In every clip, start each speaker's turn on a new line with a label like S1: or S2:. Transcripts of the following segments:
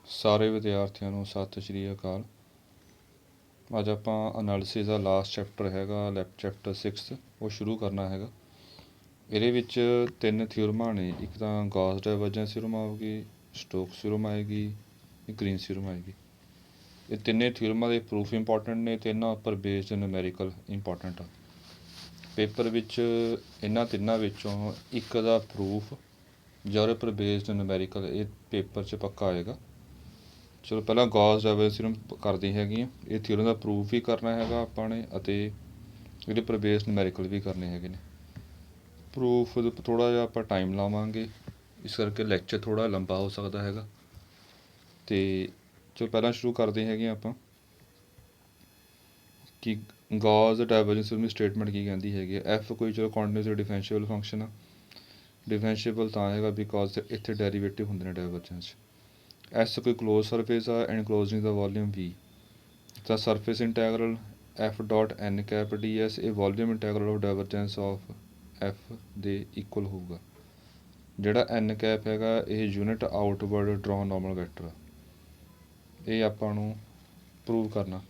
S1: ਸਾਰੇ ਵਿਦਿਆਰਥੀਆਂ ਨੂੰ ਸਤਿ ਸ਼੍ਰੀ ਅਕਾਲ। ਅੱਜ ਆਪਾਂ ਅਨਾਲਿਸਿਸ ਦਾ ਲਾਸਟ ਚੈਪਟਰ ਹੈਗਾ ਚੈਪਟਰ 6 ਉਹ ਸ਼ੁਰੂ ਕਰਨਾ ਹੈਗਾ। ਇਹਦੇ ਵਿੱਚ 3 ਥਿਊਰਮਾਂ ਨੇ, ਇੱਕ ਤਾਂ ਗੌਸ ਡਾਇਵਰਜੈਂਸ ਥਿਊਰਮ ਆਊਗੀ, ਸਟੋਕਸ ਥਿਊਰਮ ਆਏਗੀ, ਗ੍ਰੀਨਸ ਥਿਊਰਮ ਆਏਗੀ। ਇਹ ਤਿੰਨੇ ਥਿਊਰਮਾਂ ਦੇ ਪ੍ਰੂਫ ਇੰਪੋਰਟੈਂਟ ਨੇ ਅਤੇ ਇਹਨਾਂ ਉੱਪਰ ਬੇਸਡ ਨਿਊਮੈਰੀਕਲ ਇੰਪੋਰਟੈਂਟ ਆ। ਪੇਪਰ ਵਿੱਚ ਇਹਨਾਂ ਤਿੰਨਾਂ ਵਿੱਚੋਂ ਇੱਕ ਦਾ ਪ੍ਰੂਫ ਜਾਂ ਉਹਦੇ ਉੱਪਰ ਬੇਸਡ ਨਿਊਮੈਰੀਕਲ ਇਹ ਪੇਪਰ 'ਚ ਪੱਕਾ ਆਏਗਾ। ਚਲੋ ਪਹਿਲਾਂ ਗੌਸ ਡਾਇਵਰਜੈਂਸ ਥਿਊਰਮ ਕਰਦੇ ਹੈਗੇ ਆ। ਇਹ ਥਿਊਰਮ ਦਾ ਪ੍ਰੂਫ ਵੀ ਕਰਨਾ ਹੈਗਾ ਆਪਾਂ ਨੇ ਅਤੇ ਇਹਦੇ ਉੱਪਰ ਬੇਸਡ ਨਿਊਮੈਰੀਕਲ ਵੀ ਕਰਨੇ ਹੈਗੇ ਨੇ। ਪ੍ਰੂਫ ਥੋੜ੍ਹਾ ਜਿਹਾ ਆਪਾਂ ਟਾਈਮ ਲਾਵਾਂਗੇ, ਇਸ ਕਰਕੇ ਲੈਕਚਰ ਥੋੜ੍ਹਾ ਲੰਬਾ ਹੋ ਸਕਦਾ ਹੈਗਾ। ਅਤੇ ਚਲੋ ਪਹਿਲਾਂ ਸ਼ੁਰੂ ਕਰਦੇ ਹੈਗੇ ਆਪਾਂ ਕਿ ਗੌਸ ਡਾਇਵਰਜੈਂਸ ਥਿਊਰਮ ਦੀ ਸਟੇਟਮੈਂਟ ਕੀ ਕਹਿੰਦੀ ਹੈਗੀ ਆ। ਐਫ ਕੋਈ ਚਲੋ ਕੰਟੀਨਿਊਸ ਡਿਫਰੈਂਸ਼ੀਏਬਲ ਫੰਕਸ਼ਨ ਆ। ਡਿਫਰੈਂਸ਼ੀਏਬਲ ਤਾਂ ਹੈਗਾ ਬਿਕੋਜ਼ ਇੱਥੇ ਡੈਰੀਵੇਟਿਵ ਹੁੰਦੇ ਨੇ ਡਾਇਵਰਜੈਂਸ। ਐਸ ਕੋਈ ਕਲੋਜ਼ ਸਰਫੇਸ ਆ ਐਨਕਲੋਜ਼ਿੰਗ ਦਾ ਵੋਲੀਅਮ ਵੀ। ਤਾਂ ਸਰਫੇਸ ਇੰਟੈਗਰਲ ਐਫ ਡਾਟ ਐਨ ਕੈਪ ਡੀ ਐਸ ਇਹ volume integral of ਡਾਇਵਰਜੈਂਸ of F ਦੇ ਇਕੁਅਲ ਹੋਊਗਾ। ਜਿਹੜਾ ਐਨ ਕੈਪ ਹੈਗਾ ਇਹ unit outward drone normal vector ਆ। ਇਹ ਆਪਾਂ ਨੂੰ ਪ੍ਰੂਵ ਕਰਨਾ।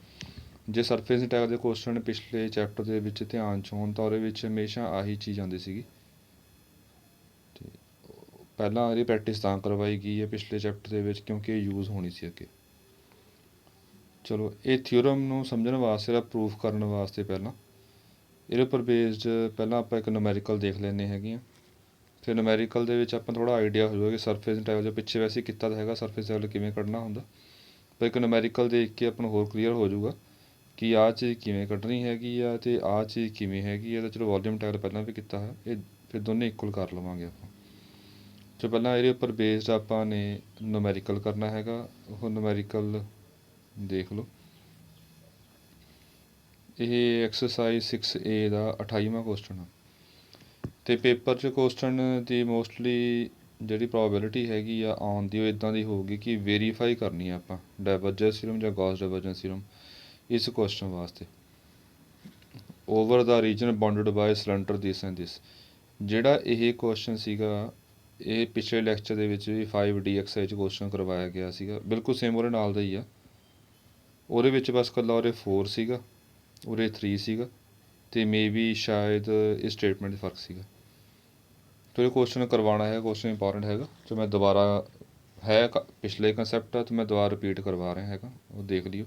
S1: ਜੇ ਸਰਫੇਸ ਇੰਟੈਗਰਲ ਦੇ ਕੁਐਸਚਨ ਪਿਛਲੇ ਚੈਪਟਰ ਦੇ ਵਿੱਚ ਧਿਆਨ 'ਚ ਹੋਣ ਤਾਂ ਉਹਦੇ ਵਿੱਚ ਹਮੇਸ਼ਾ ਆਹੀ ਚੀਜ਼ ਆਉਂਦੀ ਸੀਗੀ। ਅਤੇ ਪਹਿਲਾਂ ਇਹਦੀ ਪ੍ਰੈਕਟਿਸ ਤਾਂ ਕਰਵਾਈ ਗਈ ਹੈ ਪਿਛਲੇ ਚੈਪਟਰ ਦੇ ਵਿੱਚ ਕਿਉਂਕਿ ਇਹ ਯੂਜ਼ ਹੋਣੀ ਸੀ ਅੱਗੇ। ਚਲੋ ਇਹ ਥਿਊਰਮ ਨੂੰ ਸਮਝਣ ਵਾਸਤੇ ਜਾਂ ਪ੍ਰੂਫ ਕਰਨ ਵਾਸਤੇ ਪਹਿਲਾਂ ਇਹਦੇ ਉੱਪਰ ਬੇਸਡ ਪਹਿਲਾਂ ਆਪਾਂ ਇੱਕ ਨੂਮੈਰੀਕਲ ਦੇਖ ਲੈਂਦੇ ਹੈਗੇ ਹਾਂ। ਫਿਰ ਨੂਮੈਰੀਕਲ ਦੇ ਵਿੱਚ ਆਪਾਂ ਥੋੜ੍ਹਾ ਆਈਡੀਆ ਹੋ ਜਾਊਗਾ ਕਿ ਸਰਫੇਸ ਇੰਟੈਗਰਲ ਜੋ ਪਿੱਛੇ ਵੈਸੇ ਕੀਤਾ ਤਾਂ ਹੈਗਾ ਸਰਫੇਸ ਇੰਟੈਗਰਲ ਕਿਵੇਂ ਕੱਢਣਾ ਹੁੰਦਾ, ਪਰ ਇੱਕ ਨੂਮੈਰੀਕਲ ਦੇਖ ਕੇ ਆਪਾਂ ਨੂੰ ਹੋਰ ਕਲੀਅਰ ਹੋ ਜਾਊਗਾ ਕਿ ਆਹ ਚੀਜ਼ ਕਿਵੇਂ ਕੱਢਣੀ ਹੈਗੀ ਆ ਅਤੇ ਆਹ ਚੀਜ਼ ਕਿਵੇਂ ਹੈਗੀ ਆ। ਤਾਂ ਚਲੋ ਵੋਲੀਅਮ ਇੰਟੈਗਰਲ ਪਹਿਲਾਂ ਵੀ ਕੀਤਾ ਹੈ, ਇਹ ਫਿਰ ਦੋਨੇ ਇਕੁਅਲ ਕਰ ਲਵਾਂਗੇ ਆਪਾਂ। ਸੋ ਪਹਿਲਾਂ ਇਹਦੇ ਉੱਪਰ ਬੇਸਡ ਆਪਾਂ ਨੇ ਨੂਮੈਰੀਕਲ ਕਰਨਾ ਹੈਗਾ। ਉਹ ਨੂਮੈਰੀਕਲ ਦੇਖ ਲਓ। ਇਹ ਐਕਸਰਸਾਈਜ਼ 6A ਦਾ 28ਵਾਂ ਕੁਐਸਚਨ ਆ ਅਤੇ ਪੇਪਰ 'ਚ ਕੁਐਸਚਨ ਦੀ ਮੋਸਟਲੀ ਜਿਹੜੀ ਪ੍ਰੋਬੈਬਿਲਿਟੀ ਹੈਗੀ ਆ ਆਉਣ ਦੀ ਉਹ ਇੱਦਾਂ ਦੀ ਹੋਊਗੀ ਕਿ ਵੈਰੀਫਾਈ ਕਰਨੀ ਆ ਆਪਾਂ ਡਾਇਵਰਜੈਂਸ ਥਿਊਰਮ ਜਾਂ ਗੌਸ ਡਾਇਵਰਜੈਂਸ ਥਿਊਰਮ ਇਸ ਕੁਐਸਚਨ ਵਾਸਤੇ। Over the region bounded by cylinder this and this. ਜਿਹੜਾ ਇਹ ਕੁਐਸਚਨ ਸੀਗਾ ਇਹ ਪਿਛਲੇ ਲੈਕਚਰ ਦੇ ਵਿੱਚ ਵੀ 5DXI 'ਚ ਕੁਐਸਚਨ ਕਰਵਾਇਆ ਗਿਆ ਸੀਗਾ, ਬਿਲਕੁਲ ਸੇਮ ਉਹਦੇ ਨਾਲ ਦਾ ਹੀ ਆ। ਉਹਦੇ ਵਿੱਚ ਬਸ ਇਕੱਲਾ ਉਹਦੇ 4 ਸੀਗਾ, ਉਹਦੇ 3 ਸੀਗਾ ਅਤੇ ਮੇ ਬੀ ਸ਼ਾਇਦ ਇਹ ਸਟੇਟਮੈਂਟ 'ਚ ਫਰਕ ਸੀਗਾ। ਤੋ ਇਹ ਕੁਐਸਚਨ ਕਰਵਾਉਣਾ ਹੈ, ਕੁਐਸਚਨ ਇੰਪੋਰਟੈਂਟ ਹੈਗਾ। ਸੋ ਮੈਂ ਦੁਬਾਰਾ ਹੈ ਪਿਛਲੇ ਕੰਸੈਪਟ ਆ ਅਤੇ ਮੈਂ ਦੁਬਾਰਾ ਰਿਪੀਟ ਕਰਵਾ ਰਿਹਾ ਹੈਗਾ, ਉਹ ਦੇਖ ਲਿਓ।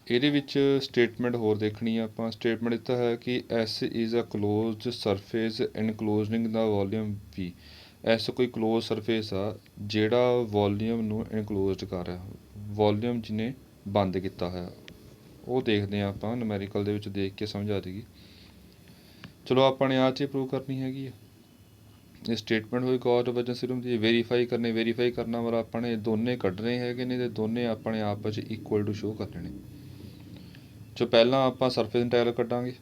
S1: ਇਹਦੇ ਵਿੱਚ ਸਟੇਟਮੈਂਟ ਹੋਰ ਦੇਖਣੀ ਆ ਆਪਾਂ। ਸਟੇਟਮੈਂਟ ਦਿੱਤਾ ਹੈ ਕਿ S is a closed surface enclosing the volume V. S ਕੋਈ ਕਲੋਜ਼ ਸਰਫੇਸ ਆ ਜਿਹੜਾ ਵੋਲੀਅਮ ਨੂੰ ਇਨਕਲੋਜ਼ਡ ਕਰ ਰਿਹਾ, ਵੋਲੀਅਮ ਜਿਹਨੇ ਬੰਦ ਕੀਤਾ ਹੋਇਆ। ਉਹ ਦੇਖਦੇ ਹਾਂ ਆਪਾਂ ਨੂਮੈਰੀਕਲ ਦੇ ਵਿੱਚ ਦੇਖ ਕੇ ਸਮਝ ਆ ਜਾਏਗੀ। ਚਲੋ ਆਪਾਂ ਨੇ ਆਹ ਚੀਜ਼ ਪ੍ਰੂਵ ਕਰਨੀ ਹੈਗੀ ਆ। ਇਹ ਸਟੇਟਮੈਂਟ ਹੋਈ ਗੌਸ ਡਾਇਵਰਜੈਂਸ ਥਿਊਰਮ ਦੀ। ਵੈਰੀਫਾਈ ਕਰਨਾ ਵਾਲਾ ਆਪਾਂ ਨੇ ਦੋਨੇ ਕੱਢਣੇ ਹੈਗੇ ਨੇ ਅਤੇ ਦੋਨੇ ਆਪਣੇ ਆਪਸ 'ਚ ਇਕੁਅਲ ਟੂ ਸ਼ੋਅ ਕਰਨੇ ਨੇ। ਸੋ ਪਹਿਲਾਂ ਆਪਾਂ ਸਰਫੇਸ ਇੰਟੈਗਰਲ ਕੱਢਾਂਗੇ।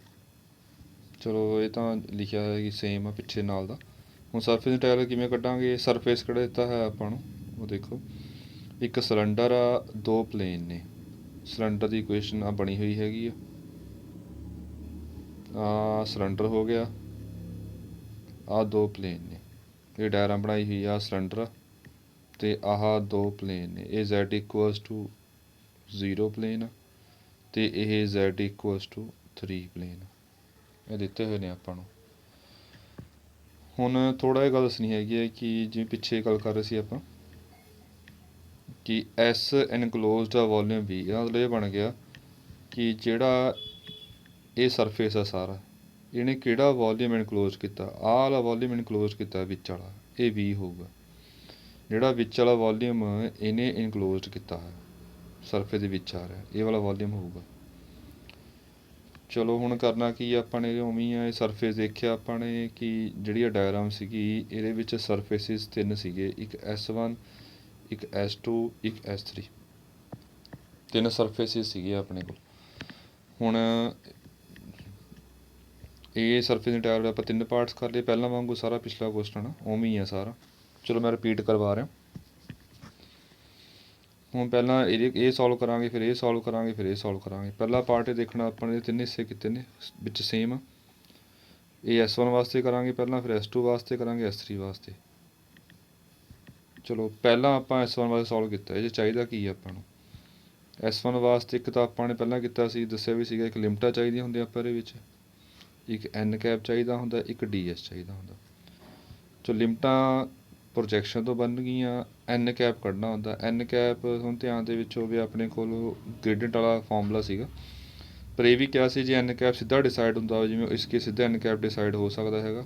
S1: ਚਲੋ ਇਹ ਤਾਂ ਲਿਖਿਆ ਹੋਇਆ ਕਿ ਸੇਮ ਆ ਪਿੱਛੇ ਨਾਲ ਦਾ। ਹੁਣ ਸਰਫੇਸ ਇੰਟੈਗਰਲ ਕਿਵੇਂ ਕੱਢਾਂਗੇ। ਸਰਫੇਸ ਕਿਹੜਾ ਦਿੱਤਾ ਹੈ ਆਪਾਂ ਨੂੰ ਉਹ ਦੇਖੋ। ਇੱਕ ਸਿਲੰਡਰ ਆ, 2 ਪਲੇਨ ਨੇ। ਸਿਲੰਡਰ ਦੀ ਇਕੁਏਸ਼ਨ ਆ ਬਣੀ ਹੋਈ ਹੈਗੀ ਆ। ਸਿਲੰਡਰ ਹੋ ਗਿਆ, ਆਹ 2 ਪਲੇਨ ਨੇ। ਇਹ ਡਾਇਗਰਾਮ ਬਣਾਈ ਹੋਈ ਆ ਸਿਲੰਡਰ ਅਤੇ ਆਹ 2 ਪਲੇਨ ਨੇ। ਇਹ Z ਇਕੁਅਲਸ ਟੂ 0 ਪਲੇਨ ਅਤੇ ਇਹ Z ਇਕੁਅਲਸ ਟੂ 3 ਪਲੇਨ। ਇਹ ਦਿੱਤੇ ਹੋਏ ਨੇ ਆਪਾਂ ਨੂੰ। ਹੁਣ ਥੋੜ੍ਹਾ ਜਿਹਾ ਗੱਲ ਦੱਸਣੀ ਹੈਗੀ ਹੈ ਕਿ ਜਿਵੇਂ ਪਿੱਛੇ ਗੱਲ ਕਰ ਰਹੇ ਸੀ ਆਪਾਂ ਕਿ ਐਸ ਇਨਕਲੋਜ਼ਡ ਆ ਵੋਲੀਅਮ ਵੀ। ਇਹਦਾ ਮਤਲਬ ਇਹ ਬਣ ਗਿਆ ਕਿ ਜਿਹੜਾ ਇਹ ਸਰਫੇਸ ਆ ਸਾਰਾ ਇਹਨੇ ਕਿਹੜਾ ਵੋਲੀਅਮ ਇਨਕਲੋਜ਼ ਕੀਤਾ। ਆਹ ਵਾਲਾ ਵੋਲੀਅਮ ਇਨਕਲੋਜ਼ ਕੀਤਾ ਵਿੱਚ ਵਾਲਾ, ਇਹ ਵੀ ਹੋਊਗਾ। ਜਿਹੜਾ ਵਿੱਚ ਵਾਲਾ ਵੋਲੀਅਮ ਇਹਨੇ ਇਨਕਲੋਜ਼ਡ ਕੀਤਾ ਹੈ ਸਰਫੇਸ ਦੇ ਵਿੱਚ ਆ ਰਿਹਾ, ਇਹ ਵਾਲਾ ਵੋਲੀਅਮ ਹੋਊਗਾ। ਚਲੋ ਹੁਣ ਕਰਨਾ ਕੀ ਆਪਾਂ ਨੇ, ਉਵੇਂ ਆ ਇਹ ਸਰਫੇਸ ਦੇਖਿਆ ਆਪਾਂ ਨੇ ਕਿ ਜਿਹੜੀ ਡਾਇਗਰਾਮ ਸੀਗੀ ਇਹਦੇ ਵਿੱਚ ਸਰਫੇਸਿਸ 3 ਸੀਗੇ, ਇੱਕ S1 ਇੱਕ S2 ਇੱਕ S3। 3 ਸਰਫੇਸਿਸ ਸੀਗੇ ਆਪਣੇ ਕੋਲ। ਹੁਣ ਇਹ ਸਰਫੇਸ ਇੰਟੈਗਰਲ ਆਪਾਂ 3 ਪਾਰਟਸ ਕਰ ਲਏ ਪਹਿਲਾਂ ਵਾਂਗੂ। ਸਾਰਾ ਪਿਛਲਾ ਕੁਐਸਚਨ ਉਵੇਂ ਹੀ ਆ ਸਾਰਾ। ਚਲੋ ਮੈਂ ਰਿਪੀਟ ਕਰਵਾ ਰਿਹਾ। ਹੁਣ ਪਹਿਲਾਂ ਇਹ ਸੋਲਵ ਕਰਾਂਗੇ, ਫਿਰ ਇਹ ਸੋਲਵ ਕਰਾਂਗੇ, ਫਿਰ ਇਹ ਸੋਲਵ ਕਰਾਂਗੇ। ਪਹਿਲਾ ਪਾਰਟ ਇਹ ਦੇਖਣਾ ਆਪਾਂ ਨੇ 3 ਹਿੱਸੇ ਕੀਤੇ ਨੇ ਵਿੱਚ ਸੇਮ। ਇਹ S1 ਵਾਸਤੇ ਕਰਾਂਗੇ ਪਹਿਲਾਂ, ਫਿਰ S2 ਵਾਸਤੇ ਕਰਾਂਗੇ, S3 ਵਾਸਤੇ। ਚਲੋ ਪਹਿਲਾਂ ਆਪਾਂ S1 ਵਾਸਤੇ ਸੋਲਵ ਕੀਤਾ, ਇਹ 'ਚ ਚਾਹੀਦਾ ਕੀ ਆਪਾਂ ਨੂੰ। S1 ਵਾਸਤੇ ਇੱਕ ਤਾਂ ਆਪਾਂ ਨੇ ਪਹਿਲਾਂ ਕੀਤਾ ਸੀ, ਦੱਸਿਆ ਵੀ ਸੀਗਾ, ਇੱਕ ਲਿਮਟਾਂ ਚਾਹੀਦੀਆਂ ਹੁੰਦੀਆਂ ਆਪਾਂ ਇਹਦੇ ਵਿੱਚ, ਇੱਕ ਐਨ ਕੈਪ ਚਾਹੀਦਾ ਹੁੰਦਾ, ਇੱਕ DS ਚਾਹੀਦਾ ਹੁੰਦਾ। ਚਲੋ ਲਿਮਟਾਂ ਪ੍ਰੋਜੈਕਸ਼ਨ ਤੋਂ ਬਣ ਗਈਆਂ, ਐਨ ਕੈਪ ਕੱਢਣਾ ਹੁੰਦਾ। ਐਨ ਕੈਪ ਹੁਣ ਧਿਆਨ ਦੇ ਵਿੱਚ ਹੋਵੇ, ਆਪਣੇ ਕੋਲ ਗ੍ਰੇਡੀਅੰਟ ਵਾਲਾ ਫਾਰਮੂਲਾ ਸੀਗਾ, ਪਰ ਇਹ ਵੀ ਕਿਹਾ ਸੀ ਜੇ ਐਨ ਕੈਪ ਸਿੱਧਾ ਡਿਸਾਈਡ ਹੁੰਦਾ ਹੋਵੇ, ਜਿਵੇਂ ਇਸ ਕੇ ਸਿੱਧਾ ਐਨ ਕੈਪ ਡਿਸਾਈਡ ਹੋ ਸਕਦਾ ਹੈਗਾ।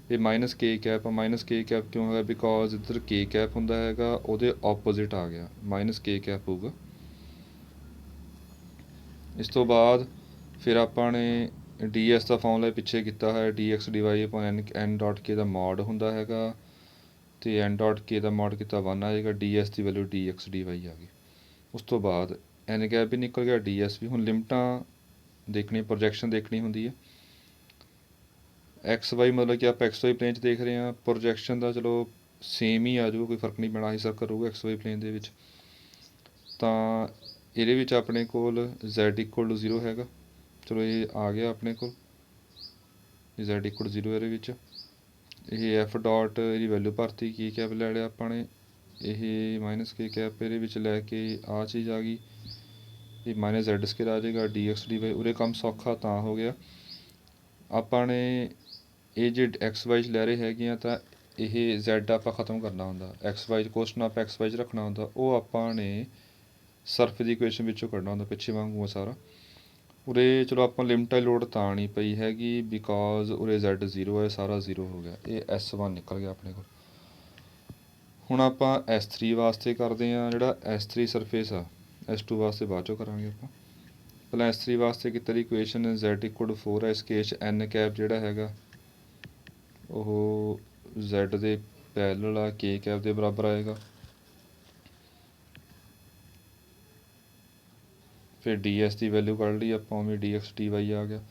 S1: ਇਹ ਮਾਈਨਸ ਕੇ ਕੈਪ ਆ, ਮਾਈਨਸ ਕੇ ਕੈਪ ਕਿਉਂ ਹੈਗਾ, ਬਿਕੋਜ਼ ਇੱਧਰ ਕੇ ਕੈਪ ਹੁੰਦਾ ਹੈਗਾ, ਉਹਦੇ ਆਪੋਜ਼ਿਟ ਆ ਗਿਆ, ਮਾਈਨਸ ਕੇ ਕੈਪ ਹੋਊਗਾ। ਇਸ ਤੋਂ ਬਾਅਦ ਫਿਰ ਆਪਾਂ ਨੇ DS ਦਾ ਫਾਰਮੂਲਾ ਪਿੱਛੇ ਕੀਤਾ ਹੈ, dx dy upon n dot k ਦਾ ਮੋਡ ਹੁੰਦਾ ਹੈਗਾ, ਅਤੇ n ਡਾਟ ਕੇ ਦਾ ਮੋਡ ਕੀਤਾ 1 ਆ ਜਾਏਗਾ, DS ਦੀ ਵੈਲਿਊ dx dy ਆ ਗਈ। ਉਸ ਤੋਂ ਬਾਅਦ ਐਨ ਕੈਪ ਵੀ ਨਿਕਲ ਗਿਆ, DS ਵੀ। ਹੁਣ ਲਿਮਟਾਂ ਦੇਖਣੀ, ਪ੍ਰੋਜੈਕਸ਼ਨ ਦੇਖਣੀ ਹੁੰਦੀ ਹੈ। XY ਮਤਲਬ ਕਿ ਆਪਾਂ XY ਪਲੇਨ 'ਚ ਦੇਖ ਰਹੇ ਹਾਂ, ਪ੍ਰੋਜੈਕਸ਼ਨ ਦਾ ਚਲੋ ਸੇਮ ਹੀ ਆ ਜਾਊਗਾ, ਕੋਈ ਫਰਕ ਨਹੀਂ ਪੈਣਾ, ਹੀ ਸਰਕਲ ਰਹੂਗਾ XY ਪਲੇਨ ਦੇ ਵਿੱਚ। ਤਾਂ ਇਹਦੇ ਵਿੱਚ ਆਪਣੇ ਕੋਲ Z ਇਕੁਅਲ ਟੂ 0 ਹੈਗਾ, ਚਲੋ ਇਹ ਆ ਗਿਆ ਆਪਣੇ ਕੋਲ, Z ਇਕੁਅਲ 0 ਇਹਦੇ ਵਿੱਚ। ਇਹ ਐਫ ਡਾਟ ਇਹਦੀ ਵੈਲਿਊ ਭਰਤੀ, ਕੀ ਕੈਪ ਲੈ ਲਿਆ ਆਪਾਂ ਨੇ, ਇਹ ਮਾਈਨਸ ਕੇ ਕੈਪ ਇਹਦੇ ਵਿੱਚ ਲੈ ਕੇ ਆਹ ਚੀਜ਼ ਆ ਗਈ, ਇਹ ਮਾਈਨਸ Z ਸਕੇਅਰ ਆ ਜਾਏਗਾ, dx dy। ਉਰੇ ਕੰਮ ਸੌਖਾ ਤਾਂ ਹੋ ਗਿਆ, ਆਪਾਂ ਨੇ ਇਹ ਜੇ XY 'ਚ ਲੈ ਰਹੇ ਹੈਗੇ ਆ, ਤਾਂ ਇਹ Z ਆਪਾਂ ਖ਼ਤਮ ਕਰਨਾ ਹੁੰਦਾ, XY 'ਚ ਕੁਐਸਚਨ ਆਪਾਂ XY 'ਚ ਰੱਖਣਾ ਹੁੰਦਾ, ਉਹ ਆਪਾਂ ਨੇ ਸਰਫ ਦੀ ਇਕੁਏਸ਼ਨ ਵਿੱਚੋਂ ਕੱਢਣਾ ਹੁੰਦਾ, ਪਿੱਛੇ ਵਾਂਗੂ ਆ ਸਾਰਾ। ਉਰੇ ਚਲੋ ਆਪਾਂ ਲਿਮਟ ਲੋਡ ਤਾਂ ਨਹੀਂ ਪਈ ਹੈਗੀ, ਬਿਕੋਜ਼ ਉਰੇ Z 0 ਹੈ, ਸਾਰਾ 0 ਹੋ ਗਿਆ, ਇਹ S1 ਨਿਕਲ ਗਿਆ ਆਪਣੇ ਕੋਲ। ਹੁਣ ਆਪਾਂ S3 ਵਾਸਤੇ ਕਰਦੇ ਹਾਂ, ਜਿਹੜਾ S3 ਸਰਫੇਸ ਆ, S2 ਵਾਸਤੇ ਬਾਅਦ 'ਚੋਂ ਕਰਾਂਗੇ ਆਪਾਂ। ਪਹਿਲਾਂ S3 ਵਾਸਤੇ ਕੀਤੀ ਦੀ ਇਕੁਏਸ਼ਨ Z ਇਕੁਅਲ 4 ਹੈ, ਇਸ ਕੇਸ ਐਨ ਕੈਪ ਜਿਹੜਾ ਹੈਗਾ ਉਹ Z ਦੇ ਪੈਰਲਲ ਆ, ਕੇ ਕੈਪ ਦੇ ਬਰਾਬਰ ਆਏਗਾ। ਫਿਰ DS ਦੀ ਵੈਲਿਊ ਕੱਢ ਲਈ ਆਪਾਂ, ਉਵੇਂ dx dy ਆ ਗਿਆ।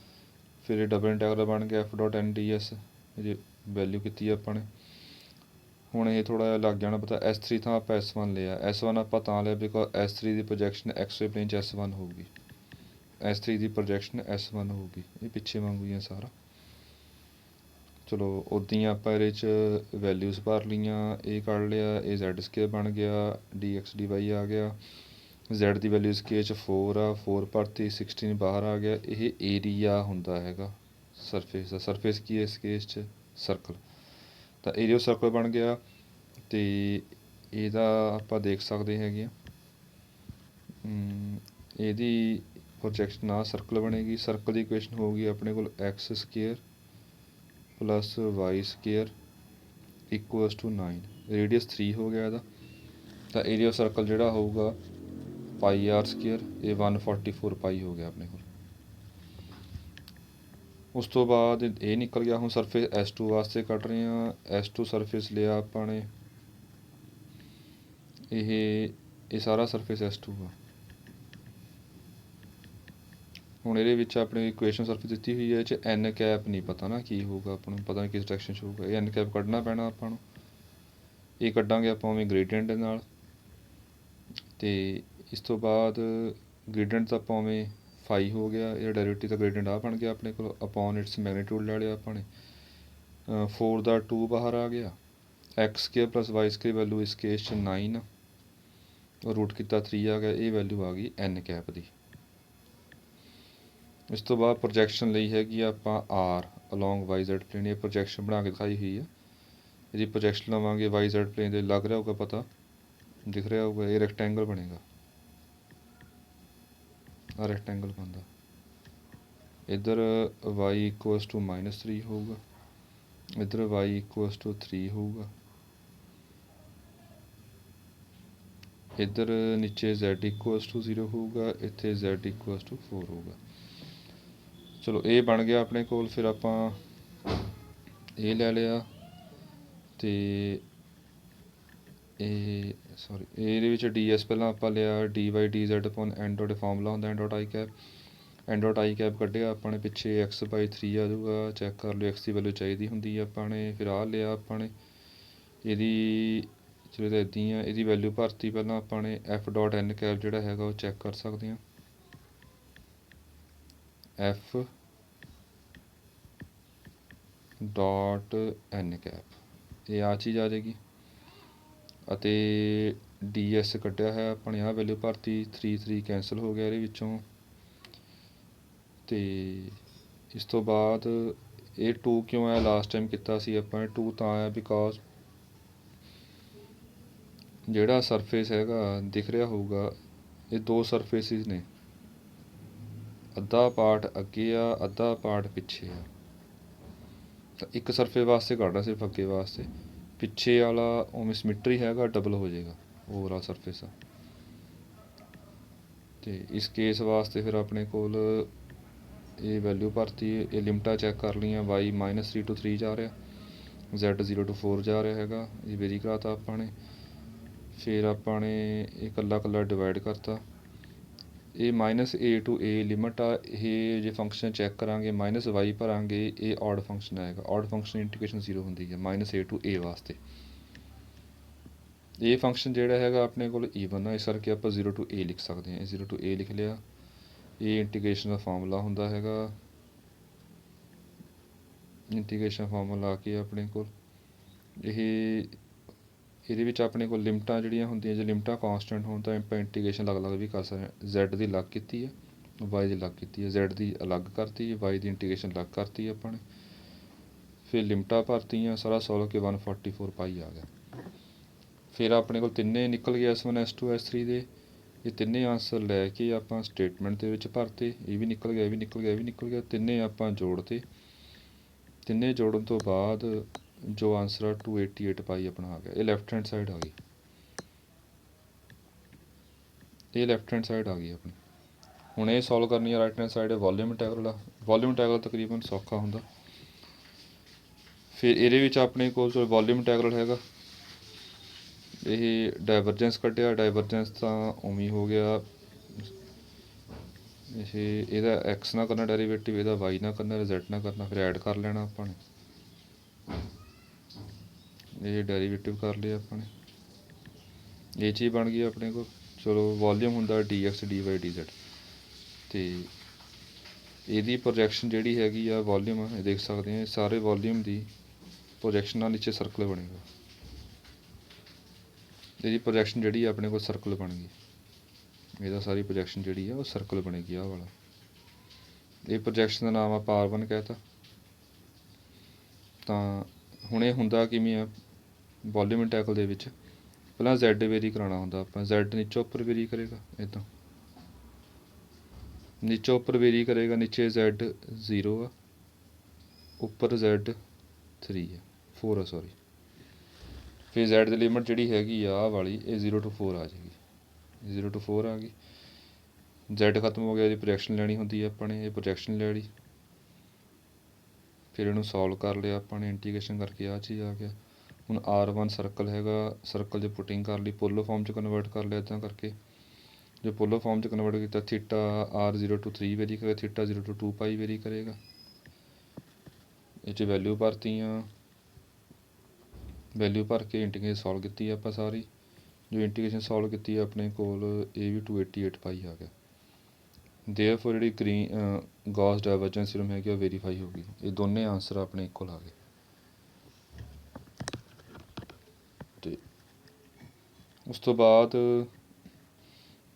S1: ਫਿਰ ਇਹ ਡਬਲ ਇੰਟੈਗਰਲ ਬਣ ਗਿਆ F ਡਾਟ n DS, ਇਹਦੀ ਵੈਲਿਊ ਕੀਤੀ ਆਪਾਂ ਨੇ। ਹੁਣ ਇਹ ਥੋੜ੍ਹਾ ਜਿਹਾ ਲੱਗ ਜਾਣਾ ਪਤਾ, S3 ਥਾਂ ਆਪਾਂ S1 ਲਿਆ, S1 ਆਪਾਂ ਤਾਂ ਲਿਆ because S3 the projection XY plain 'ਚ S1 ਹੋਊਗੀ, S3 ਦੀ ਪ੍ਰੋਜੈਕਸ਼ਨ S1 ਹੋਊਗੀ, ਇਹ ਪਿੱਛੇ ਵਾਂਗੂ ਹੀ ਆ ਸਾਰਾ। ਚਲੋ ਉੱਦਾਂ ਹੀ ਆਪਾਂ ਇਹਦੇ 'ਚ ਵੈਲਿਊਜ਼ ਭਰ ਲਈਆਂ, ਇਹ ਕੱਢ ਲਿਆ, ਇਹ Z ਸਕੇਅਰ ਬਣ ਗਿਆ, dx dy ਆ ਗਿਆ। Z ਦੀ ਵੈਲਿਊ ਇਸ ਕੇਸ 'ਚ 4 ਆ, 4 ਭਰਤੀ, 16 ਬਾਹਰ ਆ ਗਿਆ। ਇਹ ਏਰੀਆ ਹੁੰਦਾ ਹੈਗਾ ਸਰਫੇਸ ਦਾ, ਸਰਫੇਸ ਕੀ ਹੈ ਇਸ ਕੇਸ 'ਚ, ਸਰਕਲ। ਤਾਂ ਏਰੀਆ ਸਰਕਲ ਬਣ ਗਿਆ, ਅਤੇ ਇਹਦਾ ਆਪਾਂ ਦੇਖ ਸਕਦੇ ਹੈਗੇ ਆ, ਇਹਦੀ ਪ੍ਰੋਜੈਕਸ਼ਨ ਆ ਸਰਕਲ ਬਣੇਗੀ। ਸਰਕਲ ਦੀ ਇਕੁਏਸ਼ਨ ਹੋਊਗੀ ਆਪਣੇ ਕੋਲ x square plus y square equals to 9, radius 3 ਹੋ ਗਿਆ ਇਹਦਾ। ਤਾਂ ਏਰੀਆ ਸਰਕਲ ਜਿਹੜਾ ਹੋਊਗਾ ਪਾਈ r ਸਕੇਅਰ, ਇਹ 144 ਪਾਈ ਹੋ ਗਿਆ ਆਪਣੇ ਕੋਲ। ਉਸ ਤੋਂ ਬਾਅਦ ਇਹ ਨਿਕਲ ਗਿਆ। ਹੁਣ ਸਰਫੇਸ S2 ਵਾਸਤੇ ਕੱਢ ਰਹੇ ਹਾਂ, S2 ਸਰਫੇਸ ਲਿਆ ਆਪਾਂ ਨੇ, ਇਹ ਸਾਰਾ ਸਰਫੇਸ S2 ਆ। ਹੁਣ ਇਹਦੇ ਵਿੱਚ ਆਪਣੀ ਇਕੁਏਸ਼ਨ ਸਰਫੇਸ ਦਿੱਤੀ ਹੋਈ ਹੈ, ਇਹ 'ਚ ਐਨ ਕੈਪ ਨਹੀਂ ਪਤਾ ਨਾ ਕੀ ਹੋਊਗਾ, ਆਪਾਂ ਨੂੰ ਪਤਾ ਨਹੀਂ ਕਿਸ ਡਾਇਰੈਕਸ਼ਨ 'ਚ ਹੋਊਗਾ, ਇਹ ਐਨ ਕੈਪ ਕੱਢਣਾ ਪੈਣਾ ਆਪਾਂ ਨੂੰ। ਇਹ ਕੱਢਾਂਗੇ ਆਪਾਂ ਉਵੇਂ ਗ੍ਰੇਡੀਅੰਟ ਦੇ ਨਾਲ, ਅਤੇ ਇਸ ਤੋਂ ਬਾਅਦ ਗ੍ਰੇਡੀਅੰਟ ਤਾਂ ਆਪਾਂ ਉਵੇਂ ਫਾਈ ਹੋ ਗਿਆ, ਇਹ ਡੈਰੀਵੇਟਿਵ ਦਾ ਗ੍ਰੇਡੀਅੰਟ ਆ ਬਣ ਗਿਆ ਆਪਣੇ ਕੋਲ, ਅਪੋਨ ਇਟਸ ਮੈਗਨੀਟਿਊਡ ਲੈ ਲਿਆ ਆਪਾਂ ਨੇ। 4 ਦਾ 2 ਬਾਹਰ ਆ ਗਿਆ, x square plus y square value ਇਸ ਕੇਸ 'ਚ 9 ਆ, ਰੂਟ ਕੀਤਾ 3 ਆ ਗਿਆ, ਇਹ ਵੈਲਿਊ ਆ ਗਈ ਐਨ ਕੈਪ ਦੀ। ਇਸ ਤੋਂ ਬਾਅਦ ਪ੍ਰੋਜੈਕਸ਼ਨ ਲਈ ਹੈਗੀ ਆ ਆਪਾਂ R ਅਲੋਂਗ YZ ਪਲੇਨ, ਇਹ ਪ੍ਰੋਜੈਕਸ਼ਨ ਬਣਾ ਕੇ ਦਿਖਾਈ ਹੋਈ ਆ। ਇਹਦੀ ਪ੍ਰੋਜੈਕਸ਼ਨ ਲਵਾਂਗੇ YZ ਪਲੇਨ ਦੇ, ਲੱਗ ਰਿਹਾ ਹੋਊਗਾ ਪਤਾ, ਦਿਖ ਰਿਹਾ ਹੋਊਗਾ, ਇਹ ਰੈਕਟੈਂਗਲ ਬਣੇਗਾ, ਆਹ ਰੈਕਟੈਂਗਲ ਬਣਦਾ। ਇੱਧਰ y ਇਕੁਅਲਸ ਟੂ -3 ਹੋਊਗਾ, ਇੱਧਰ y ਇਕੁਅਲਸ ਟੂ 3 ਹੋਊਗਾ, ਇੱਧਰ ਨੀਚੇ Z ਇਕੁਅਲਸ ਟੂ 0 ਹੋਊਗਾ, ਇੱਥੇ Z ਇਕੁਅਲਸ ਟੂ 4 ਹੋਊਗਾ। ਚਲੋ ਇਹ ਬਣ ਗਿਆ ਆਪਣੇ ਕੋਲ। ਫਿਰ ਆਪਾਂ ਇਹ ਲੈ ਲਿਆ, ਅਤੇ ਇਹਦੇ ਵਿੱਚ DS ਪਹਿਲਾਂ ਆਪਾਂ ਲਿਆ, dy dz upon n dot formula ਹੁੰਦਾ, n ਡੋਟ i ਕੈਪ ਕੱਢਿਆ ਆਪਾਂ ਨੇ, ਪਿੱਛੇ x/3 ਆ ਜਾਊਗਾ, ਚੈੱਕ ਕਰ ਲਿਓ, x ਦੀ ਵੈਲਿਊ ਚਾਹੀਦੀ ਹੁੰਦੀ ਆ ਆਪਾਂ ਨੇ। ਫਿਰ ਆਹ ਲਿਆ ਆਪਾਂ ਨੇ, ਇਹਦੀ ਚਲੋ ਤਾਂ ਇੱਦਾਂ ਹੀ ਆ, ਇਹਦੀ ਵੈਲਿਊ ਭਰਤੀ ਪਹਿਲਾਂ ਆਪਾਂ ਨੇ, f ਡੋਟ n ਕੈਪ ਜਿਹੜਾ ਹੈਗਾ ਉਹ ਚੈੱਕ ਕਰ ਸਕਦੇ ਹਾਂ, f ਡਾਟ n ਕੈਪ, ਇਹ ਆਹ ਚੀਜ਼ ਆ ਜਾਏਗੀ। ਅਤੇ ds ਕੱਢਿਆ ਹੈ ਆਪਣੇ, ਆਹ ਵੈਲਿਊ ਭਰਤੀ, 3 ਕੈਂਸਲ ਹੋ ਗਿਆ ਇਹਦੇ ਵਿੱਚੋਂ। ਅਤੇ ਇਸ ਤੋਂ ਬਾਅਦ ਇਹ 2 ਕਿਉਂ ਆਇਆ, ਲਾਸਟ ਟਾਈਮ ਕੀਤਾ ਸੀ ਆਪਾਂ 2 ਤਾਂ ਆਇਆ ਬਿਕੋਜ਼ ਜਿਹੜਾ ਸਰਫੇਸ ਹੈਗਾ ਦਿਖ ਰਿਹਾ ਹੋਊਗਾ, ਇਹ 2 ਸਰਫੇਸਿਸ ਨੇ, ਅੱਧਾ ਪਾਰਟ ਅੱਗੇ ਆ, ਅੱਧਾ ਪਾਰਟ ਪਿੱਛੇ ਆ। ਤਾਂ ਇੱਕ ਸਰਫੇਸ ਵਾਸਤੇ ਕੱਢਣਾ ਸਿਰਫ ਅੱਗੇ ਵਾਸਤੇ, ਪਿੱਛੇ ਵਾਲਾ ਉਵੇਂ ਸਿਮੈਟਰੀ ਹੈਗਾ ਡਬਲ ਹੋ ਜਾਏਗਾ ਓਵਰਆਲ ਸਰਫੇਸ ਆ। ਅਤੇ ਇਸ ਕੇਸ ਵਾਸਤੇ ਫਿਰ ਆਪਣੇ ਕੋਲ ਇਹ ਵੈਲਿਊ ਭਰਤੀ, ਇਹ ਲਿਮਟਾਂ ਚੈੱਕ ਕਰ ਲਈਆਂ, y -3 to 3 ਜਾ ਰਿਹਾ, z 0 to 4 ਜਾ ਰਿਹਾ ਹੈਗਾ, ਇਹ ਵੇਰੀ ਕਰਾਤਾ ਆਪਾਂ ਨੇ। ਫਿਰ ਆਪਾਂ ਨੇ ਇਹ ਇਕੱਲਾ ਡਿਵਾਈਡ ਕਰਤਾ, ਇਹ -a to a ਲਿਮਟ ਆ। ਇਹ ਜੇ ਫੰਕਸ਼ਨ ਚੈੱਕ ਕਰਾਂਗੇ -y ਭਰਾਂਗੇ, ਇਹ ਔਡ ਫੰਕਸ਼ਨ ਆਏਗਾ, ਔਡ ਫੰਕਸ਼ਨ ਇੰਟੀਗ੍ਰੇਸ਼ਨ 0 ਹੁੰਦੀ ਹੈ -a to a ਵਾਸਤੇ। ਇਹ ਫੰਕਸ਼ਨ ਜਿਹੜਾ ਹੈਗਾ ਆਪਣੇ ਕੋਲ ਈਵਨ ਆ, ਇਸ ਕਰਕੇ ਆਪਾਂ 0 to a ਲਿਖ ਸਕਦੇ ਹਾਂ, ਇਹ 0 to a ਲਿਖ ਲਿਆ। ਇਹ ਇੰਟੀਗ੍ਰੇਸ਼ਨ ਦਾ ਫਾਰਮੂਲਾ ਹੁੰਦਾ ਹੈਗਾ, ਇੰਟੀਗ੍ਰੇਸ਼ਨ ਫਾਰਮੂਲਾ ਆ ਕੇ ਆਪਣੇ ਕੋਲ ਇਹਦੇ ਵਿੱਚ ਆਪਣੇ ਕੋਲ ਲਿਮਟਾਂ ਜਿਹੜੀਆਂ ਹੁੰਦੀਆਂ, ਜੇ ਲਿਮਟਾਂ ਕਾਂਸਟੈਂਟ ਹੋਣ ਤਾਂ ਆਪਾਂ ਇੰਟੀਗ੍ਰੇਸ਼ਨ ਅਲੱਗ-ਅਲੱਗ ਵੀ ਕਰ ਸਕਦੇ ਹਾਂ। z ਦੀ ਅਲੱਗ ਕੀਤੀ ਹੈ, y ਦੀ ਅਲੱਗ ਕੀਤੀ ਹੈ, z ਦੀ ਅਲੱਗ ਕਰਤੀ, y ਦੀ ਇੰਟੀਗ੍ਰੇਸ਼ਨ ਅਲੱਗ ਕਰਤੀ ਆਪਾਂ ਨੇ। ਫਿਰ ਲਿਮਟਾਂ ਭਰਤੀਆਂ, ਸਾਰਾ ਸੋਲਵ ਕੇ 144 ਪਾਈ ਆ ਗਿਆ। ਫਿਰ ਆਪਣੇ ਕੋਲ ਤਿੰਨੇ ਨਿਕਲ ਗਏ, S1 S2 S3 ਦੇ। ਇਹ ਤਿੰਨੇ ਆਂਸਰ ਲੈ ਕੇ ਆਪਾਂ ਸਟੇਟਮੈਂਟ ਦੇ ਵਿੱਚ ਭਰਤੇ, ਇਹ ਵੀ ਨਿਕਲ ਗਿਆ, ਇਹ ਵੀ ਨਿਕਲ ਗਿਆ, ਇਹ ਵੀ ਨਿਕਲ ਗਿਆ, ਤਿੰਨੇ ਆਪਾਂ ਜੋੜਤੇ। ਤਿੰਨੇ ਜੋੜਨ ਤੋਂ ਬਾਅਦ ਜੋ ਆਂਸਰ ਆ 288 ਪਾਈ ਆਪਣਾ ਆ ਗਿਆ। ਇਹ ਲੈਫਟ ਹੈਂਡ ਸਾਈਡ ਆ ਗਈ, ਇਹ ਲੈਫਟ ਹੈਂਡ ਸਾਈਡ ਆ ਗਈ ਆਪਣੀ। ਹੁਣ ਇਹ ਸੋਲਵ ਕਰਨੀ ਆ right hand side, volume integral ਆ। ਵੋਲੀਅਮ ਇੰਟੈਗਰਲ ਤਕਰੀਬਨ ਸੌਖਾ ਹੁੰਦਾ। ਫਿਰ ਇਹਦੇ ਵਿੱਚ ਆਪਣੇ ਕੋਲ ਵੋਲੀਅਮ ਇੰਟੈਗਰਲ ਹੈਗਾ, ਇਹ ਡਾਇਵਰਜੈਂਸ ਕੱਢਿਆ, ਡਾਇਵਰਜੈਂਸ ਤਾਂ ਉਵੇਂ ਹੋ ਗਿਆ, ਇਹਦਾ x ਨਾਲ ਕਰਨਾ ਡੈਰੀਵੇਟਿਵ, ਇਹਦਾ y ਨਾਲ ਕਰਨਾ, z ਨਾਲ ਕਰਨਾ, ਫਿਰ ਐਡ ਕਰ ਲੈਣਾ ਆਪਾਂ ਨੇ। ਇਹ ਡੈਰੀਵੇਟਿਵ ਕਰ ਲਿਆ ਆਪਾਂ ਨੇ, ਇਹ ਚੀਜ਼ ਬਣ ਗਈ ਆਪਣੇ ਕੋਲ। ਚਲੋ ਵੋਲੀਅਮ ਹੁੰਦਾ dx dy dz, ਅਤੇ ਇਹਦੀ ਪ੍ਰੋਜੈਕਸ਼ਨ ਜਿਹੜੀ ਹੈਗੀ ਆ ਵੋਲੀਅਮ ਆ, ਇਹ ਦੇਖ ਸਕਦੇ ਹਾਂ ਸਾਰੇ ਵੋਲੀਅਮ ਦੀ ਪ੍ਰੋਜੈਕਸ਼ਨ ਨਾਲ ਨੀਚੇ ਸਰਕਲ ਬਣੇਗਾ। ਇਹਦੀ ਪ੍ਰੋਜੈਕਸ਼ਨ ਜਿਹੜੀ ਆ ਆਪਣੇ ਕੋਲ ਸਰਕਲ ਬਣ ਗਈ, ਇਹਦਾ ਸਾਰੀ ਪ੍ਰੋਜੈਕਸ਼ਨ ਜਿਹੜੀ ਆ ਉਹ ਸਰਕਲ ਬਣੇਗੀ ਆਹ ਵਾਲਾ। ਇਹ ਪ੍ਰੋਜੈਕਸ਼ਨ ਦਾ ਨਾਮ ਆਪਾਂ R1 ਕਹਿ ਤਾ। ਤਾਂ ਹੁਣ ਇਹ ਹੁੰਦਾ ਕਿਵੇਂ ਆ ਵੋਲੀਅਮ ਇੰਟੈਗਰਲ ਦੇ ਵਿੱਚ, ਪਹਿਲਾਂ z ਵੇਰੀ ਕਰਾਉਣਾ ਹੁੰਦਾ ਆਪਾਂ, z ਨੀਚੋਂ ਉੱਪਰ ਵੇਰੀ ਕਰੇਗਾ, ਇੱਦਾਂ ਨੀਚੋਂ ਉੱਪਰ ਵੇਰੀ ਕਰੇਗਾ, ਨੀਚੇ z 0 ਆ, ਉੱਪਰ z 3 ਆ 4 ਆ ਸੌਰੀ। ਫਿਰ z ਦੀ ਲਿਮਟ ਜਿਹੜੀ ਹੈਗੀ ਆ ਆਹ ਵਾਲੀ, ਇਹ 0 to 4 ਆ ਜਾਏਗੀ, 0 to 4 ਆ ਗਈ। z ਖਤਮ ਹੋ ਗਿਆ, ਇਹਦੀ ਪ੍ਰੋਜੈਕਸ਼ਨ ਲੈਣੀ ਹੁੰਦੀ ਹੈ ਆਪਾਂ ਨੇ, ਇਹ ਪ੍ਰੋਜੈਕਸ਼ਨ ਲੈ ਲਈ। ਫਿਰ ਇਹਨੂੰ ਸੋਲਵ ਕਰ ਲਿਆ ਆਪਾਂ ਨੇ, ਇੰਟੀਗ੍ਰੇਸ਼ਨ ਕਰਕੇ ਆਹ ਚੀਜ਼ ਆ ਗਿਆ। ਹੁਣ R1 ਸਰਕਲ ਹੈਗਾ, ਸਰਕਲ 'ਚ ਪੁਟਿੰਗ ਕਰ ਲਈ, ਪੋਲਰ ਫਾਰਮ 'ਚ ਕਨਵਰਟ ਕਰ ਲਿਆ ਇੱਦਾਂ ਕਰਕੇ। ਜੇ ਪੋਲਰ ਫਾਰਮ 'ਚ ਕਨਵਰਟ ਕੀਤਾ, ਥੀਟਾ R 0 to 3 ਵੇਰੀ ਕਰੇਗਾ, ਥੀਟਾ 0 to 2 ਪਾਈ ਵੇਰੀ ਕਰੇਗਾ। ਇਹ 'ਚ ਵੈਲਿਊ ਭਰਤੀਆਂ, ਵੈਲਿਊ ਭਰ ਕੇ ਇੰਟੀਗ੍ਰੇਸ਼ਨ ਸੋਲਵ ਕੀਤੀ ਆਪਾਂ ਸਾਰੀ। ਜੋ ਇੰਟੀਗ੍ਰੇਸ਼ਨ ਸੋਲਵ ਕੀਤੀ ਆਪਣੇ ਕੋਲ ਇਹ ਵੀ 288 ਪਾਈ ਆ ਗਿਆ। ਦੇਅਰਫੋਰ ਜਿਹੜੀ ਗੌਸ ਡਾਇਵਰਜੈਂਸ ਥਿਊਰਮ ਹੈਗੀ ਉਹ ਵੈਰੀਫਾਈ ਹੋ ਗਈ। ਇਹ ਦੋਨੇ ਆਂਸਰ ਆਪਣੇ ਇਕੁਅਲ ਆ ਗਏ। ਅਤੇ ਉਸ ਤੋਂ ਬਾਅਦ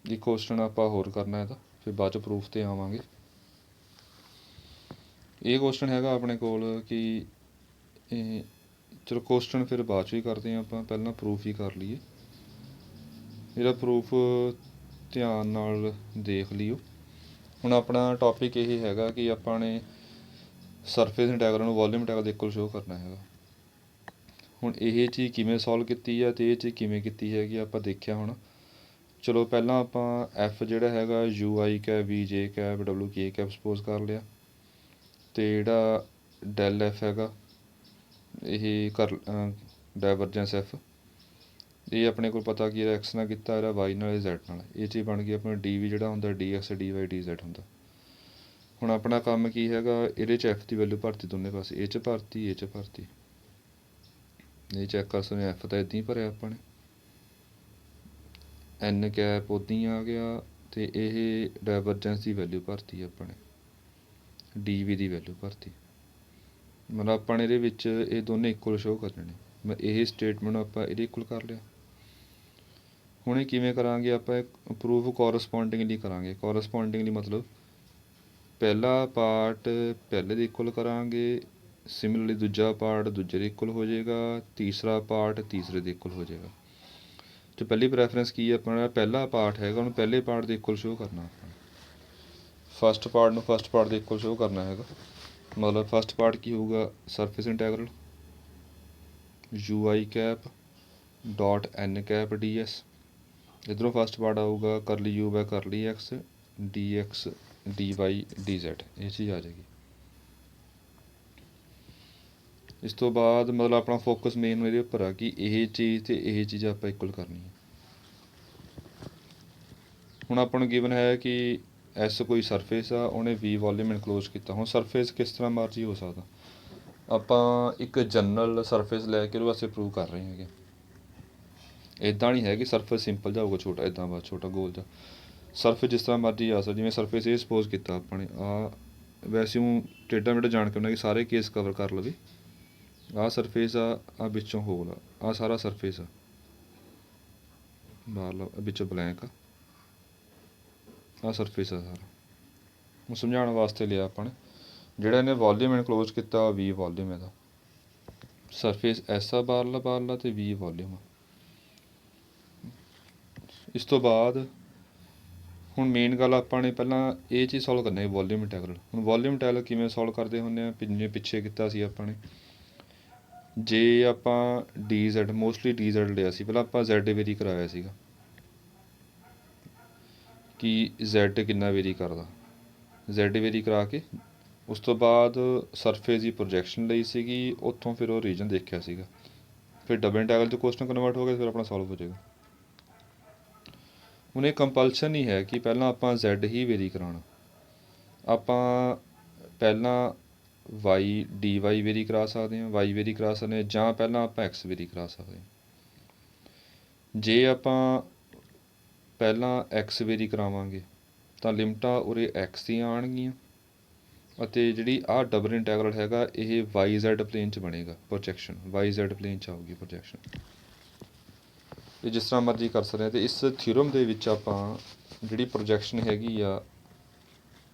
S1: ਇੱਕ ਕੁਐਸਚਨ ਆਪਾਂ ਹੋਰ ਕਰਨਾ ਇਹਦਾ, ਫਿਰ ਬਾਅਦ 'ਚ ਪ੍ਰੂਫ 'ਤੇ ਆਵਾਂਗੇ। ਇਹ ਕੁਐਸਚਨ ਹੈਗਾ ਆਪਣੇ ਕੋਲ ਕਿ ਚਲੋ ਕੁਐਸਚਨ ਫਿਰ ਬਾਅਦ 'ਚ ਹੀ ਕਰਦੇ ਹਾਂ ਆਪਾਂ, ਪਹਿਲਾਂ ਪ੍ਰੂਫ ਹੀ ਕਰ ਲਈਏ। ਇਹਦਾ ਪ੍ਰੂਫ ਧਿਆਨ ਨਾਲ ਦੇਖ ਲਿਓ। ਹੁਣ ਆਪਣਾ ਟੌਪਿਕ ਇਹ ਹੈਗਾ ਕਿ ਆਪਾਂ ਨੇ ਸਰਫੇਸ ਇੰਟੈਗਰਲ ਨੂੰ ਵੋਲੀਅਮ ਇੰਟੈਗਰਲ ਦੇ ਇਕੁਅਲ ਸ਼ੋਅ ਕਰਨਾ ਹੈਗਾ। ਹੁਣ ਇਹ ਚੀਜ਼ ਕਿਵੇਂ ਸੋਲਵ ਕੀਤੀ ਆ ਅਤੇ ਇਹ ਚੀਜ਼ ਕਿਵੇਂ ਕੀਤੀ ਹੈਗੀ ਆਪਾਂ ਦੇਖਿਆ ਹੁਣ। ਚਲੋ ਪਹਿਲਾਂ ਆਪਾਂ ਐਫ ਜਿਹੜਾ ਹੈਗਾ UI cap VJ cap WK cap suppose ਕਰ ਲਿਆ, ਅਤੇ ਜਿਹੜਾ ਡੈਲ ਐਫ ਹੈਗਾ ਇਹ ਕਰ ਡਾਇਵਰਜੈਂਸ ਐਫ, ਇਹ ਆਪਣੇ ਕੋਲ ਪਤਾ ਕਿ ਇਹਦਾ x ਨਾਲ ਕੀਤਾ, ਇਹਦਾ y ਨਾਲ, z ਨਾਲ। ਇਹ ਚੀਜ਼ ਬਣ ਗਈ ਆਪਣਾ DV ਜਿਹੜਾ ਹੁੰਦਾ dx dy dz ਹੁੰਦਾ। ਹੁਣ ਆਪਣਾ ਕੰਮ ਕੀ ਹੈਗਾ, ਇਹਦੇ 'ਚ f ਦੀ ਵੈਲਿਊ ਭਰਤੀ ਦੋਨੇ ਪਾਸੇ, ਇਹ 'ਚ ਭਰਤੀ, ਇਹ 'ਚ ਭਰਤੀ। ਇਹ ਚੈੱਕ ਕਰ ਸਕਦੇ f ਤਾਂ ਇੱਦਾਂ ਹੀ ਭਰਿਆ ਆਪਾਂ ਨੇ, n ਕੈਪ ਉੱਦਾਂ ਹੀ ਆ ਗਿਆ, ਅਤੇ ਇਹ ਡਾਇਵਰਜੈਂਸ ਦੀ ਵੈਲਿਊ ਭਰਤੀ ਆਪਾਂ ਨੇ, DV ਦੀ ਵੈਲਿਊ ਭਰਤੀ। ਮਤਲਬ ਆਪਾਂ ਨੇ ਇਹਦੇ ਵਿੱਚ ਇਹ ਦੋਨੇ ਇਕੁਅਲ ਸ਼ੋਅ ਕਰਨੇ ਨੇ। ਇਹ ਸਟੇਟਮੈਂਟ ਆਪਾਂ ਇਹਦੇ ਇਕੁਅਲ ਕਰ ਲਿਆ, ਹੁਣ ਇਹ ਕਿਵੇਂ ਕਰਾਂਗੇ ਆਪਾਂ, ਪ੍ਰੂਫ ਕੋਰਸਪੋਂਡਿੰਗਲੀ ਕਰਾਂਗੇ। ਕੋਰਸਪੋਂਡਿੰਗਲੀ ਮਤਲਬ ਪਹਿਲਾ ਪਾਰਟ ਪਹਿਲੇ ਦੇ ਇਕੁਅਲ ਕਰਾਂਗੇ, ਸਿਮਿਲਰਲੀ ਦੂਜਾ ਪਾਰਟ ਦੂਜੇ ਦੇ ਇਕੁਅਲ ਹੋ ਜਾਏਗਾ, ਤੀਸਰਾ ਪਾਰਟ ਤੀਸਰੇ ਦੇ ਇਕੁਅਲ ਹੋ ਜਾਏਗਾ। ਜੋ ਪਹਿਲੀ ਪ੍ਰੈਫਰੈਂਸ ਕੀ ਹੈ, ਆਪਣਾ ਪਹਿਲਾ ਪਾਰਟ ਹੈਗਾ ਉਹਨੂੰ ਪਹਿਲੇ ਪਾਰਟ ਦੇ ਇਕੁਅਲ ਸ਼ੋਅ ਕਰਨਾ, ਆਪਾਂ ਫਸਟ ਪਾਰਟ ਨੂੰ ਫਸਟ ਪਾਰਟ ਦੇ ਇਕੁਅਲ ਸ਼ੋਅ ਕਰਨਾ ਹੈਗਾ। ਮਤਲਬ ਫਸਟ ਪਾਰਟ ਕੀ ਹੋਊਗਾ, surface integral UI cap dot N cap DS, ਇੱਧਰੋਂ ਫਸਟ ਪਾਰਟ ਆਊਗਾ ਕਰਲੀ U ਬਾਈ ਕਰਲੀ X DX DY DZ, ਇਹ ਚੀਜ਼ ਆ ਜਾਏਗੀ। ਇਸ ਤੋਂ ਬਾਅਦ ਮਤਲਬ ਆਪਣਾ ਫੋਕਸ ਮੇਨ ਇਹਦੇ ਉੱਪਰ ਆ ਕਿ ਇਹ ਚੀਜ਼ ਅਤੇ ਇਹ ਚੀਜ਼ ਆਪਾਂ ਇਕੁਅਲ ਕਰਨੀ ਹੈ। ਹੁਣ ਆਪਾਂ ਨੂੰ ਗਿਵਨ ਹੈ ਕਿ S ਕੋਈ ਸਰਫੇਸ ਆ, ਉਹਨੇ V ਵੋਲੀਅਮ ਇਨਕਲੋਜ਼ ਕੀਤਾ। ਹੁਣ ਸਰਫੇਸ ਕਿਸ ਤਰ੍ਹਾਂ ਮਰਜ਼ੀ ਹੋ ਸਕਦਾ, ਆਪਾਂ ਇੱਕ ਜਨਰਲ ਸਰਫੇਸ ਲੈ ਕੇ ਉਹਦੇ ਵਾਸਤੇ ਪ੍ਰੂਵ ਕਰ ਰਹੇ ਹੈਗੇ। ਇੱਦਾਂ ਨਹੀਂ ਹੈ ਕਿ ਸਰਫੇਸ ਸਿੰਪਲ ਜਿਹਾ ਹੋਊਗਾ ਛੋਟਾ, ਇੱਦਾਂ ਬਸ ਛੋਟਾ ਗੋਲ ਜਿਹਾ। ਸਰਫੇਸ ਜਿਸ ਤਰ੍ਹਾਂ ਮਰਜ਼ੀ ਆ ਸਕਦਾ, ਜਿਵੇਂ ਸਰਫੇਸ ਇਹ ਸਪੋਜ਼ ਕੀਤਾ ਆਪਾਂ ਨੇ, ਵੈਸੇ ਉਹ ਟੇਢਾ ਮੇਢਾ ਜਾਣ ਕੇ ਉਹਨਾਂ ਕਿ ਸਾਰੇ ਕੇਸ ਕਵਰ ਕਰ ਲਵੇ। ਆਹ ਸਰਫੇਸ ਆ ਵਿੱਚੋਂ ਹੋਲ ਆ ਸਾਰਾ ਸਰਫੇਸ ਆ ਬਾਹਰਲਾ, ਵਿੱਚੋਂ ਬਲੈਂਕ ਆ ਸਰਫੇਸ ਆ ਸਾਰਾ। ਉਹ ਸਮਝਾਉਣ ਵਾਸਤੇ ਲਿਆ ਆਪਾਂ ਨੇ। ਜਿਹੜਾ ਇਹਨੇ ਵੋਲੀਅਮ ਇਨਕਲੋਜ਼ ਕੀਤਾ V ਵੋਲੀਅਮ ਇਹਦਾ, ਸਰਫੇਸ S ਆ ਬਾਹਰਲਾ ਅਤੇ V ਵੋਲੀਅਮ ਆ। ਇਸ ਤੋਂ ਬਾਅਦ ਹੁਣ ਮੇਨ ਗੱਲ ਆਪਾਂ ਨੇ ਪਹਿਲਾਂ ਇਹ ਚੀਜ਼ ਸੋਲਵ ਕਰਨੀ ਹੈ, ਵੋਲੀਅਮ ਇੰਟੈਗਰਲ। ਹੁਣ ਵੋਲੀਅਮ ਇੰਟੈਗਰਲ ਕਿਵੇਂ ਸੋਲਵ ਕਰਦੇ ਹੁੰਦੇ ਆ, ਜਿਵੇਂ ਪਿੱਛੇ ਕੀਤਾ ਸੀ ਆਪਾਂ ਨੇ। ਜੇ ਆਪਾਂ DZ ਮੋਸਟਲੀ DZ ਲਿਆ ਸੀ, ਪਹਿਲਾਂ ਆਪਾਂ Z ਵੇਰੀ ਕਰਾਇਆ ਸੀਗਾ ਕਿ Z ਕਿੰਨਾ ਵੇਰੀ ਕਰਦਾ, Z ਵੇਰੀ ਕਰਾ ਕੇ ਉਸ ਤੋਂ ਬਾਅਦ ਸਰਫੇਸ ਦੀ ਪ੍ਰੋਜੈਕਸ਼ਨ ਲਈ ਸੀਗੀ, ਉੱਥੋਂ ਫਿਰ ਉਹ ਰੀਜਨ ਦੇਖਿਆ ਸੀਗਾ, ਫਿਰ ਡਬਲ ਇੰਟੈਗਰਲ 'ਚ ਕੁਐਸਚਨ ਕਨਵਰਟ ਹੋ ਗਿਆ, ਫਿਰ ਆਪਣਾ ਸੋਲਵ ਹੋ ਜਾਏਗਾ। ਹੁਣ ਇਹ ਕੰਪਲਸ਼ਨ ਨਹੀਂ ਹੈ ਕਿ ਪਹਿਲਾਂ ਆਪਾਂ Z ਹੀ ਵੇਰੀ ਕਰਾਉਣਾ, ਆਪਾਂ ਪਹਿਲਾਂ DY ਵੇਰੀ ਕਰਾ ਸਕਦੇ ਹਾਂ, Y ਵੇਰੀ ਕਰਾ ਸਕਦੇ ਹਾਂ, ਜਾਂ ਪਹਿਲਾਂ ਆਪਾਂ X ਵੇਰੀ ਕਰਾ ਸਕਦੇ ਹਾਂ। ਜੇ ਆਪਾਂ ਪਹਿਲਾਂ X ਵੇਰੀ ਕਰਾਵਾਂਗੇ ਤਾਂ ਲਿਮਟਾਂ ਉਰੇ X ਦੀਆਂ ਆਉਣਗੀਆਂ, ਅਤੇ ਜਿਹੜੀ ਆਹ ਡਬਲ ਇੰਟੈਗਰਲ ਹੈਗਾ ਇਹ YZ ਪਲੇਨ 'ਚ ਬਣੇਗਾ, ਪ੍ਰੋਜੈਕਸ਼ਨ YZ ਪਲੇਨ 'ਚ ਆਊਗੀ ਪ੍ਰੋਜੈਕਸ਼ਨ। ਇਹ ਜਿਸ ਤਰ੍ਹਾਂ ਮਰਜ਼ੀ ਕਰ ਸਕਦੇ ਹਾਂ। ਅਤੇ ਇਸ ਥਿਊਰਮ ਦੇ ਵਿੱਚ ਆਪਾਂ ਜਿਹੜੀ ਪ੍ਰੋਜੈਕਸ਼ਨ ਹੈਗੀ ਆ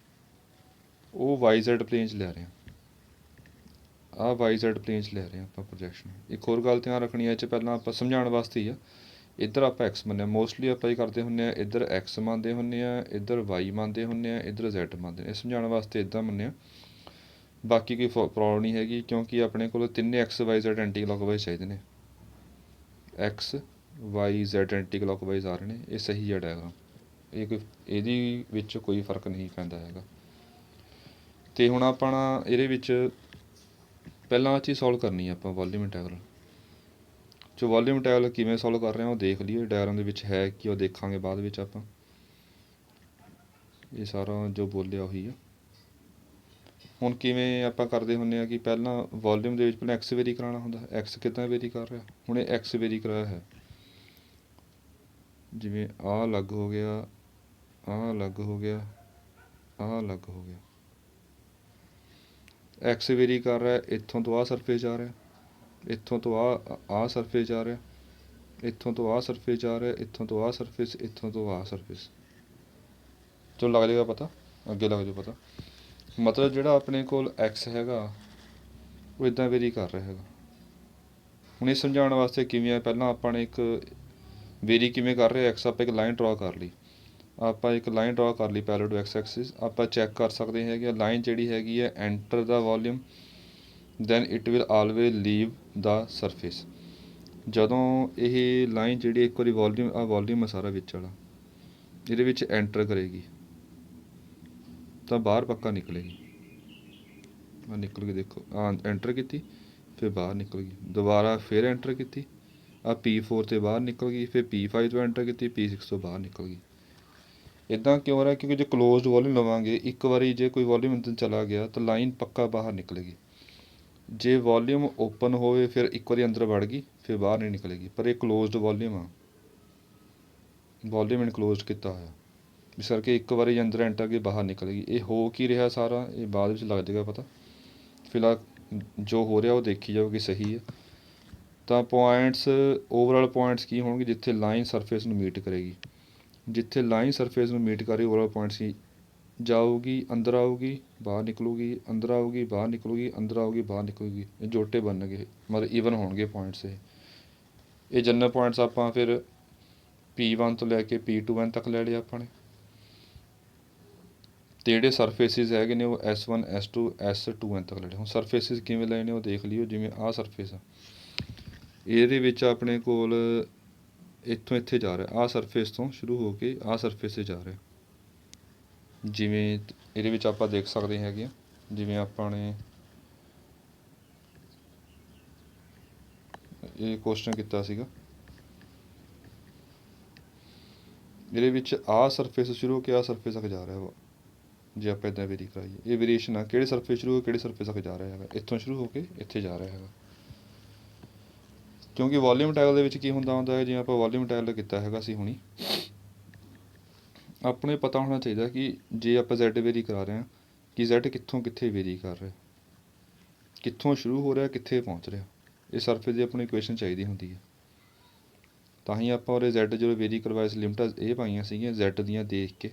S1: ਉਹ YZ ਪਲੇਨ 'ਚ ਲੈ ਰਹੇ ਹਾਂ, ਆਹ YZ ਪਲੇਨ 'ਚ ਲੈ ਰਹੇ ਹਾਂ ਆਪਾਂ ਪ੍ਰੋਜੈਕਸ਼ਨ। ਇੱਕ ਹੋਰ ਗੱਲ ਧਿਆਨ ਰੱਖਣੀ ਹੈ, ਇਹ 'ਚ ਪਹਿਲਾਂ ਆਪਾਂ ਸਮਝਾਉਣ ਵਾਸਤੇ ਹੀ ਆ, ਇੱਧਰ ਆਪਾਂ X ਮੰਨਿਆ, ਮੋਸਟਲੀ ਆਪਾਂ ਇਹ ਕਰਦੇ ਹੁੰਦੇ ਹਾਂ, ਇੱਧਰ X ਮੰਨਦੇ ਹੁੰਦੇ ਹਾਂ, ਇੱਧਰ Y ਮੰਨਦੇ ਹੁੰਦੇ ਹਾਂ, ਇੱਧਰ Z ਮੰਨਦੇ ਨੇ। ਇਹ ਸਮਝਾਉਣ ਵਾਸਤੇ ਇੱਦਾਂ ਮੰਨਿਆ, ਬਾਕੀ ਕੋਈ ਪ੍ਰੋਬਲਮ ਨਹੀਂ ਹੈਗੀ, ਕਿਉਂਕਿ ਆਪਣੇ ਕੋਲ ਤਿੰਨੇ X Y Z anti clockwise ਚਾਹੀਦੇ ਨੇ। X Y Z anti clockwise ਆ ਰਹੇ ਨੇ, ਇਹ ਸਹੀ ਹੈ ਡਾਇਗਰਾਮ, ਇਹ ਕੋਈ ਇਹਦੇ ਵਿੱਚ ਕੋਈ ਫਰਕ ਨਹੀਂ ਪੈਂਦਾ ਹੈਗਾ। ਅਤੇ ਹੁਣ ਆਪਣਾ ਇਹਦੇ ਵਿੱਚ ਪਹਿਲਾਂ ਆਹ ਚੀਜ਼ ਸੋਲਵ ਕਰਨੀ ਹੈ ਆਪਾਂ, ਵੋਲੀਅਮ ਇੰਟੈਗਰਲ। ਜੋ ਵੋਲੀਅਮ ਇੰਟੈਗਰਲ ਕਿਵੇਂ ਸੋਲਵ ਕਰ ਰਹੇ ਹਾਂ ਉਹ ਦੇਖ ਲਈਏ, ਡਾਇਗਰਾਮ ਦੇ ਵਿੱਚ ਹੈ ਕਿ ਉਹ ਦੇਖਾਂਗੇ ਬਾਅਦ ਵਿੱਚ ਆਪਾਂ। ਇਹ ਸਾਰਾ ਜੋ ਬੋਲਿਆ ਉਹੀ ਆ। ਹੁਣ ਕਿਵੇਂ ਆਪਾਂ ਕਰਦੇ ਹੁੰਦੇ ਹਾਂ ਕਿ ਪਹਿਲਾਂ ਵੋਲੀਅਮ ਦੇ ਵਿੱਚ ਪਹਿਲਾਂ X ਵੇਰੀ ਕਰਾਉਣਾ ਹੁੰਦਾ। X ਕਿੱਦਾਂ ਵੇਰੀ ਕਰ ਰਿਹਾ, ਹੁਣ ਇਹ X ਵੇਰੀ ਕਰਾਇਆ ਹੈ, ਜਿਵੇਂ ਆਹ ਅਲੱਗ ਹੋ ਗਿਆ, ਆਹ ਅਲੱਗ ਹੋ ਗਿਆ, ਆਹ ਅਲੱਗ ਹੋ ਗਿਆ। X ਵੇਰੀ ਕਰ ਰਿਹਾ, ਇੱਥੋਂ ਤੋਂ ਆਹ ਸਰਫੇਸ ਜਾ ਰਿਹਾ, ਇੱਥੋਂ ਤੋਂ ਆਹ ਸਰਫੇਸ ਜਾ ਰਿਹਾ, ਇੱਥੋਂ ਤੋਂ ਆਹ ਸਰਫੇਸ ਜਾ ਰਿਹਾ, ਇੱਥੋਂ ਤੋਂ ਆਹ ਸਰਫੇਸ, ਇੱਥੋਂ ਤੋਂ ਆਹ ਸਰਫੇਸ। ਚਲੋ ਲੱਗ ਜਾਏਗਾ ਪਤਾ, ਅੱਗੇ ਲੱਗ ਜਾਊ ਪਤਾ। ਮਤਲਬ ਜਿਹੜਾ ਆਪਣੇ ਕੋਲ X ਹੈਗਾ ਉਹ ਇੱਦਾਂ ਵੇਰੀ ਕਰ ਰਿਹਾ ਹੈਗਾ। ਹੁਣ ਇਹ ਸਮਝਾਉਣ ਵਾਸਤੇ ਕਿਵੇਂ ਆ, ਪਹਿਲਾਂ ਆਪਾਂ ਨੇ ਇੱਕ ਵੇਰੀ ਕਿਵੇਂ ਕਰ ਰਿਹਾ X, ਆਪਾਂ ਇੱਕ ਲਾਈਨ ਡਰਾ ਕਰ ਲਈ, ਆਪਾਂ ਇੱਕ ਲਾਈਨ ਡਰਾ ਕਰ ਲਈ ਪੈਰਲਲ ਟੂ X ਐਕਸਿਸ। ਆਪਾਂ ਚੈੱਕ ਕਰ ਸਕਦੇ ਹੈਗੇ ਲਾਈਨ ਜਿਹੜੀ ਹੈਗੀ ਹੈ enter the volume, then it will always leave the surface. ਜਦੋਂ ਇਹ ਲਾਈਨ ਜਿਹੜੀ ਇੱਕ ਵਾਰੀ ਵੋਲੀਅਮ ਆ ਸਾਰਾ ਵਿੱਚ ਵਾਲਾ ਇਹਦੇ ਵਿੱਚ ਐਂਟਰ ਕਰੇਗੀ ਤਾਂ ਬਾਹਰ ਪੱਕਾ ਨਿਕਲੇਗੀ। ਆਹ ਨਿਕਲ ਗਈ, ਦੇਖੋ ਐਂਟਰ ਕੀਤੀ ਫਿਰ ਬਾਹਰ ਨਿਕਲ ਗਈ, ਦੁਬਾਰਾ ਫਿਰ ਐਂਟਰ ਕੀਤੀ, ਆਹ P4 ਤੇ ਬਾਹਰ ਨਿਕਲ ਗਈ, ਫਿਰ P5 ਤੋਂ ਐਂਟਰ ਕੀਤੀ, P6 ਤੋਂ ਬਾਹਰ ਨਿਕਲ ਗਈ। ਇੱਦਾਂ ਕਿਉਂ ਹੋ ਰਿਹਾ, ਕਿਉਂਕਿ ਜੇ ਕਲੋਜ਼ਡ ਵੋਲੀਅਮ ਲਵਾਂਗੇ, ਇੱਕ ਵਾਰੀ ਜੇ ਕੋਈ ਵੋਲੀਅਮ ਅੰਦਰ ਚਲਾ ਗਿਆ ਤਾਂ ਲਾਈਨ ਪੱਕਾ ਬਾਹਰ ਨਿਕਲੇਗੀ। ਜੇ ਵੋਲੀਅਮ ਓਪਨ ਹੋਵੇ ਫਿਰ ਇੱਕ ਵਾਰੀ ਅੰਦਰ ਵੜ ਗਈ ਫਿਰ ਬਾਹਰ ਨਹੀਂ ਨਿਕਲੇਗੀ, ਪਰ ਇਹ ਕਲੋਜ਼ਡ ਵੋਲੀਅਮ ਆ, ਵੋਲੀਅਮ ਇਨਕਲੋਜ਼ਡ ਕੀਤਾ ਹੋਇਆ, ਇਸ ਕਰਕੇ ਇੱਕ ਵਾਰੀ ਅੰਦਰ ਐਂਟਰ ਕੇ ਬਾਹਰ ਨਿਕਲੇਗੀ। ਇਹ ਹੋ ਕੀ ਰਿਹਾ ਸਾਰਾ, ਇਹ ਬਾਅਦ ਵਿੱਚ ਲੱਗ ਜਾਏਗਾ ਪਤਾ। ਫਿਲਹਾਲ ਜੋ ਹੋ ਰਿਹਾ ਉਹ ਦੇਖੀ ਜਾਓ ਕਿ ਸਹੀ ਹੈ। ਤਾਂ ਪੁਆਇੰਟਸ ਓਵਰਆਲ ਪੁਆਇੰਟਸ ਕੀ ਹੋਣਗੇ, ਜਿੱਥੇ ਲਾਈਨ ਸਰਫੇਸ ਨੂੰ ਮੀਟ ਕਰੇਗੀ, ਜਿੱਥੇ ਲਾਈਨ ਸਰਫੇਸ ਨੂੰ ਮੀਟ ਕਰੇ ਓਵਰਆਲ ਪੁਆਇੰਟਸ ਕੀ ਜਾਊਗੀ, ਅੰਦਰ ਆਊਗੀ, ਬਾਹਰ ਨਿਕਲੂਗੀ, ਅੰਦਰ ਆਊਗੀ, ਬਾਹਰ ਨਿਕਲੂਗੀ, ਅੰਦਰ ਆਊਗੀ, ਬਾਹਰ ਨਿਕਲੂਗੀ। ਇਹ ਜੋਟੇ ਬਣਨਗੇ, ਮਤਲਬ ਈਵਨ ਹੋਣਗੇ ਪੁਆਇੰਟਸ। ਇਹ ਜਨਰਲ ਪੁਆਇੰਟਸ ਆਪਾਂ ਫਿਰ P1 ਤੋਂ ਲੈ ਕੇ P2N ਤੱਕ ਲੈ ਲਏ ਆਪਾਂ ਨੇ। ਅਤੇ ਜਿਹੜੇ ਸਰਫੇਸਿਸ ਹੈਗੇ ਨੇ ਉਹ S1 S2 S2N ਤੱਕ ਲੈ ਲਏ। ਹੁਣ ਸਰਫੇਸਿਸ ਕਿਵੇਂ ਲਏ ਨੇ ਉਹ ਦੇਖ ਲਿਓ। ਜਿਵੇਂ ਆਹ ਸਰਫੇਸ ਆ, ਇਹਦੇ ਵਿੱਚ ਆਪਣੇ ਕੋਲ ਇੱਥੋਂ ਇੱਥੇ ਜਾ ਰਿਹਾ, ਆਹ ਸਰਫੇਸ ਤੋਂ ਸ਼ੁਰੂ ਹੋ ਕੇ ਆਹ ਸਰਫੇਸ 'ਤੇ ਜਾ ਰਿਹਾ। ਜਿਵੇਂ ਇਹਦੇ ਵਿੱਚ ਆਪਾਂ ਦੇਖ ਸਕਦੇ ਹੈਗੇ ਆ, ਜਿਵੇਂ ਆਪਾਂ ਨੇ ਇਹ ਕੁਐਸਚਨ ਕੀਤਾ ਸੀਗਾ, ਇਹਦੇ ਵਿੱਚ ਆਹ ਸਰਫੇਸ ਸ਼ੁਰੂ ਹੋ ਕੇ ਆਹ ਸਰਫੇਸ ਤੱਕ ਜਾ ਰਿਹਾ ਵਾ। ਜੇ ਆਪਾਂ ਇੱਦਾਂ ਵੇਰੀ ਕਰਾਈਏ, ਇਹ ਵੇਰੀਏਸ਼ਨ ਆ, ਕਿਹੜੇ ਸਰਫੇਸ ਸ਼ੁਰੂ ਹੋ ਕੇ ਕਿਹੜੇ ਸਰਫੇਸ ਤੱਕ ਜਾ ਰਿਹਾ ਹੈਗਾ, ਇੱਥੋਂ ਸ਼ੁਰੂ ਹੋ ਕੇ ਇੱਥੇ ਜਾ ਰਿਹਾ ਹੈਗਾ। ਕਿਉਂਕਿ ਵੋਲੀਅਮ ਟਾਇਲ ਦੇ ਵਿੱਚ ਕੀ ਹੁੰਦਾ ਹੈ, ਜਿਵੇਂ ਆਪਾਂ ਵੋਲੀਅਮ ਟਾਇਲ ਕੀਤਾ ਹੈਗਾ ਸੀ ਹੁਣੀ, ਆਪਣੇ ਪਤਾ ਹੋਣਾ ਚਾਹੀਦਾ ਕਿ ਜੇ ਆਪਾਂ Z ਵੇਰੀ ਕਰਾ ਰਹੇ ਹਾਂ ਕਿ Z ਕਿੱਥੋਂ ਕਿੱਥੇ ਵੇਰੀ ਕਰ ਰਿਹਾ, ਕਿੱਥੋਂ ਸ਼ੁਰੂ ਹੋ ਰਿਹਾ, ਕਿੱਥੇ ਪਹੁੰਚ ਰਿਹਾ। ਇਹ ਸਰਫੇਸ ਦੀ ਆਪਣੀ ਇਕੁਏਸ਼ਨ ਚਾਹੀਦੀ ਹੁੰਦੀ ਹੈ। ਤਾਂ ਹੀ ਆਪਾਂ ਉਹਦੇ Z ਜਦੋਂ ਵੇਰੀ ਕਰਵਾਏ ਸੀ, ਲਿਮਟਾਂ ਇਹ ਪਾਈਆਂ ਸੀਗੀਆਂ Z ਦੀਆਂ ਦੇਖ ਕੇ।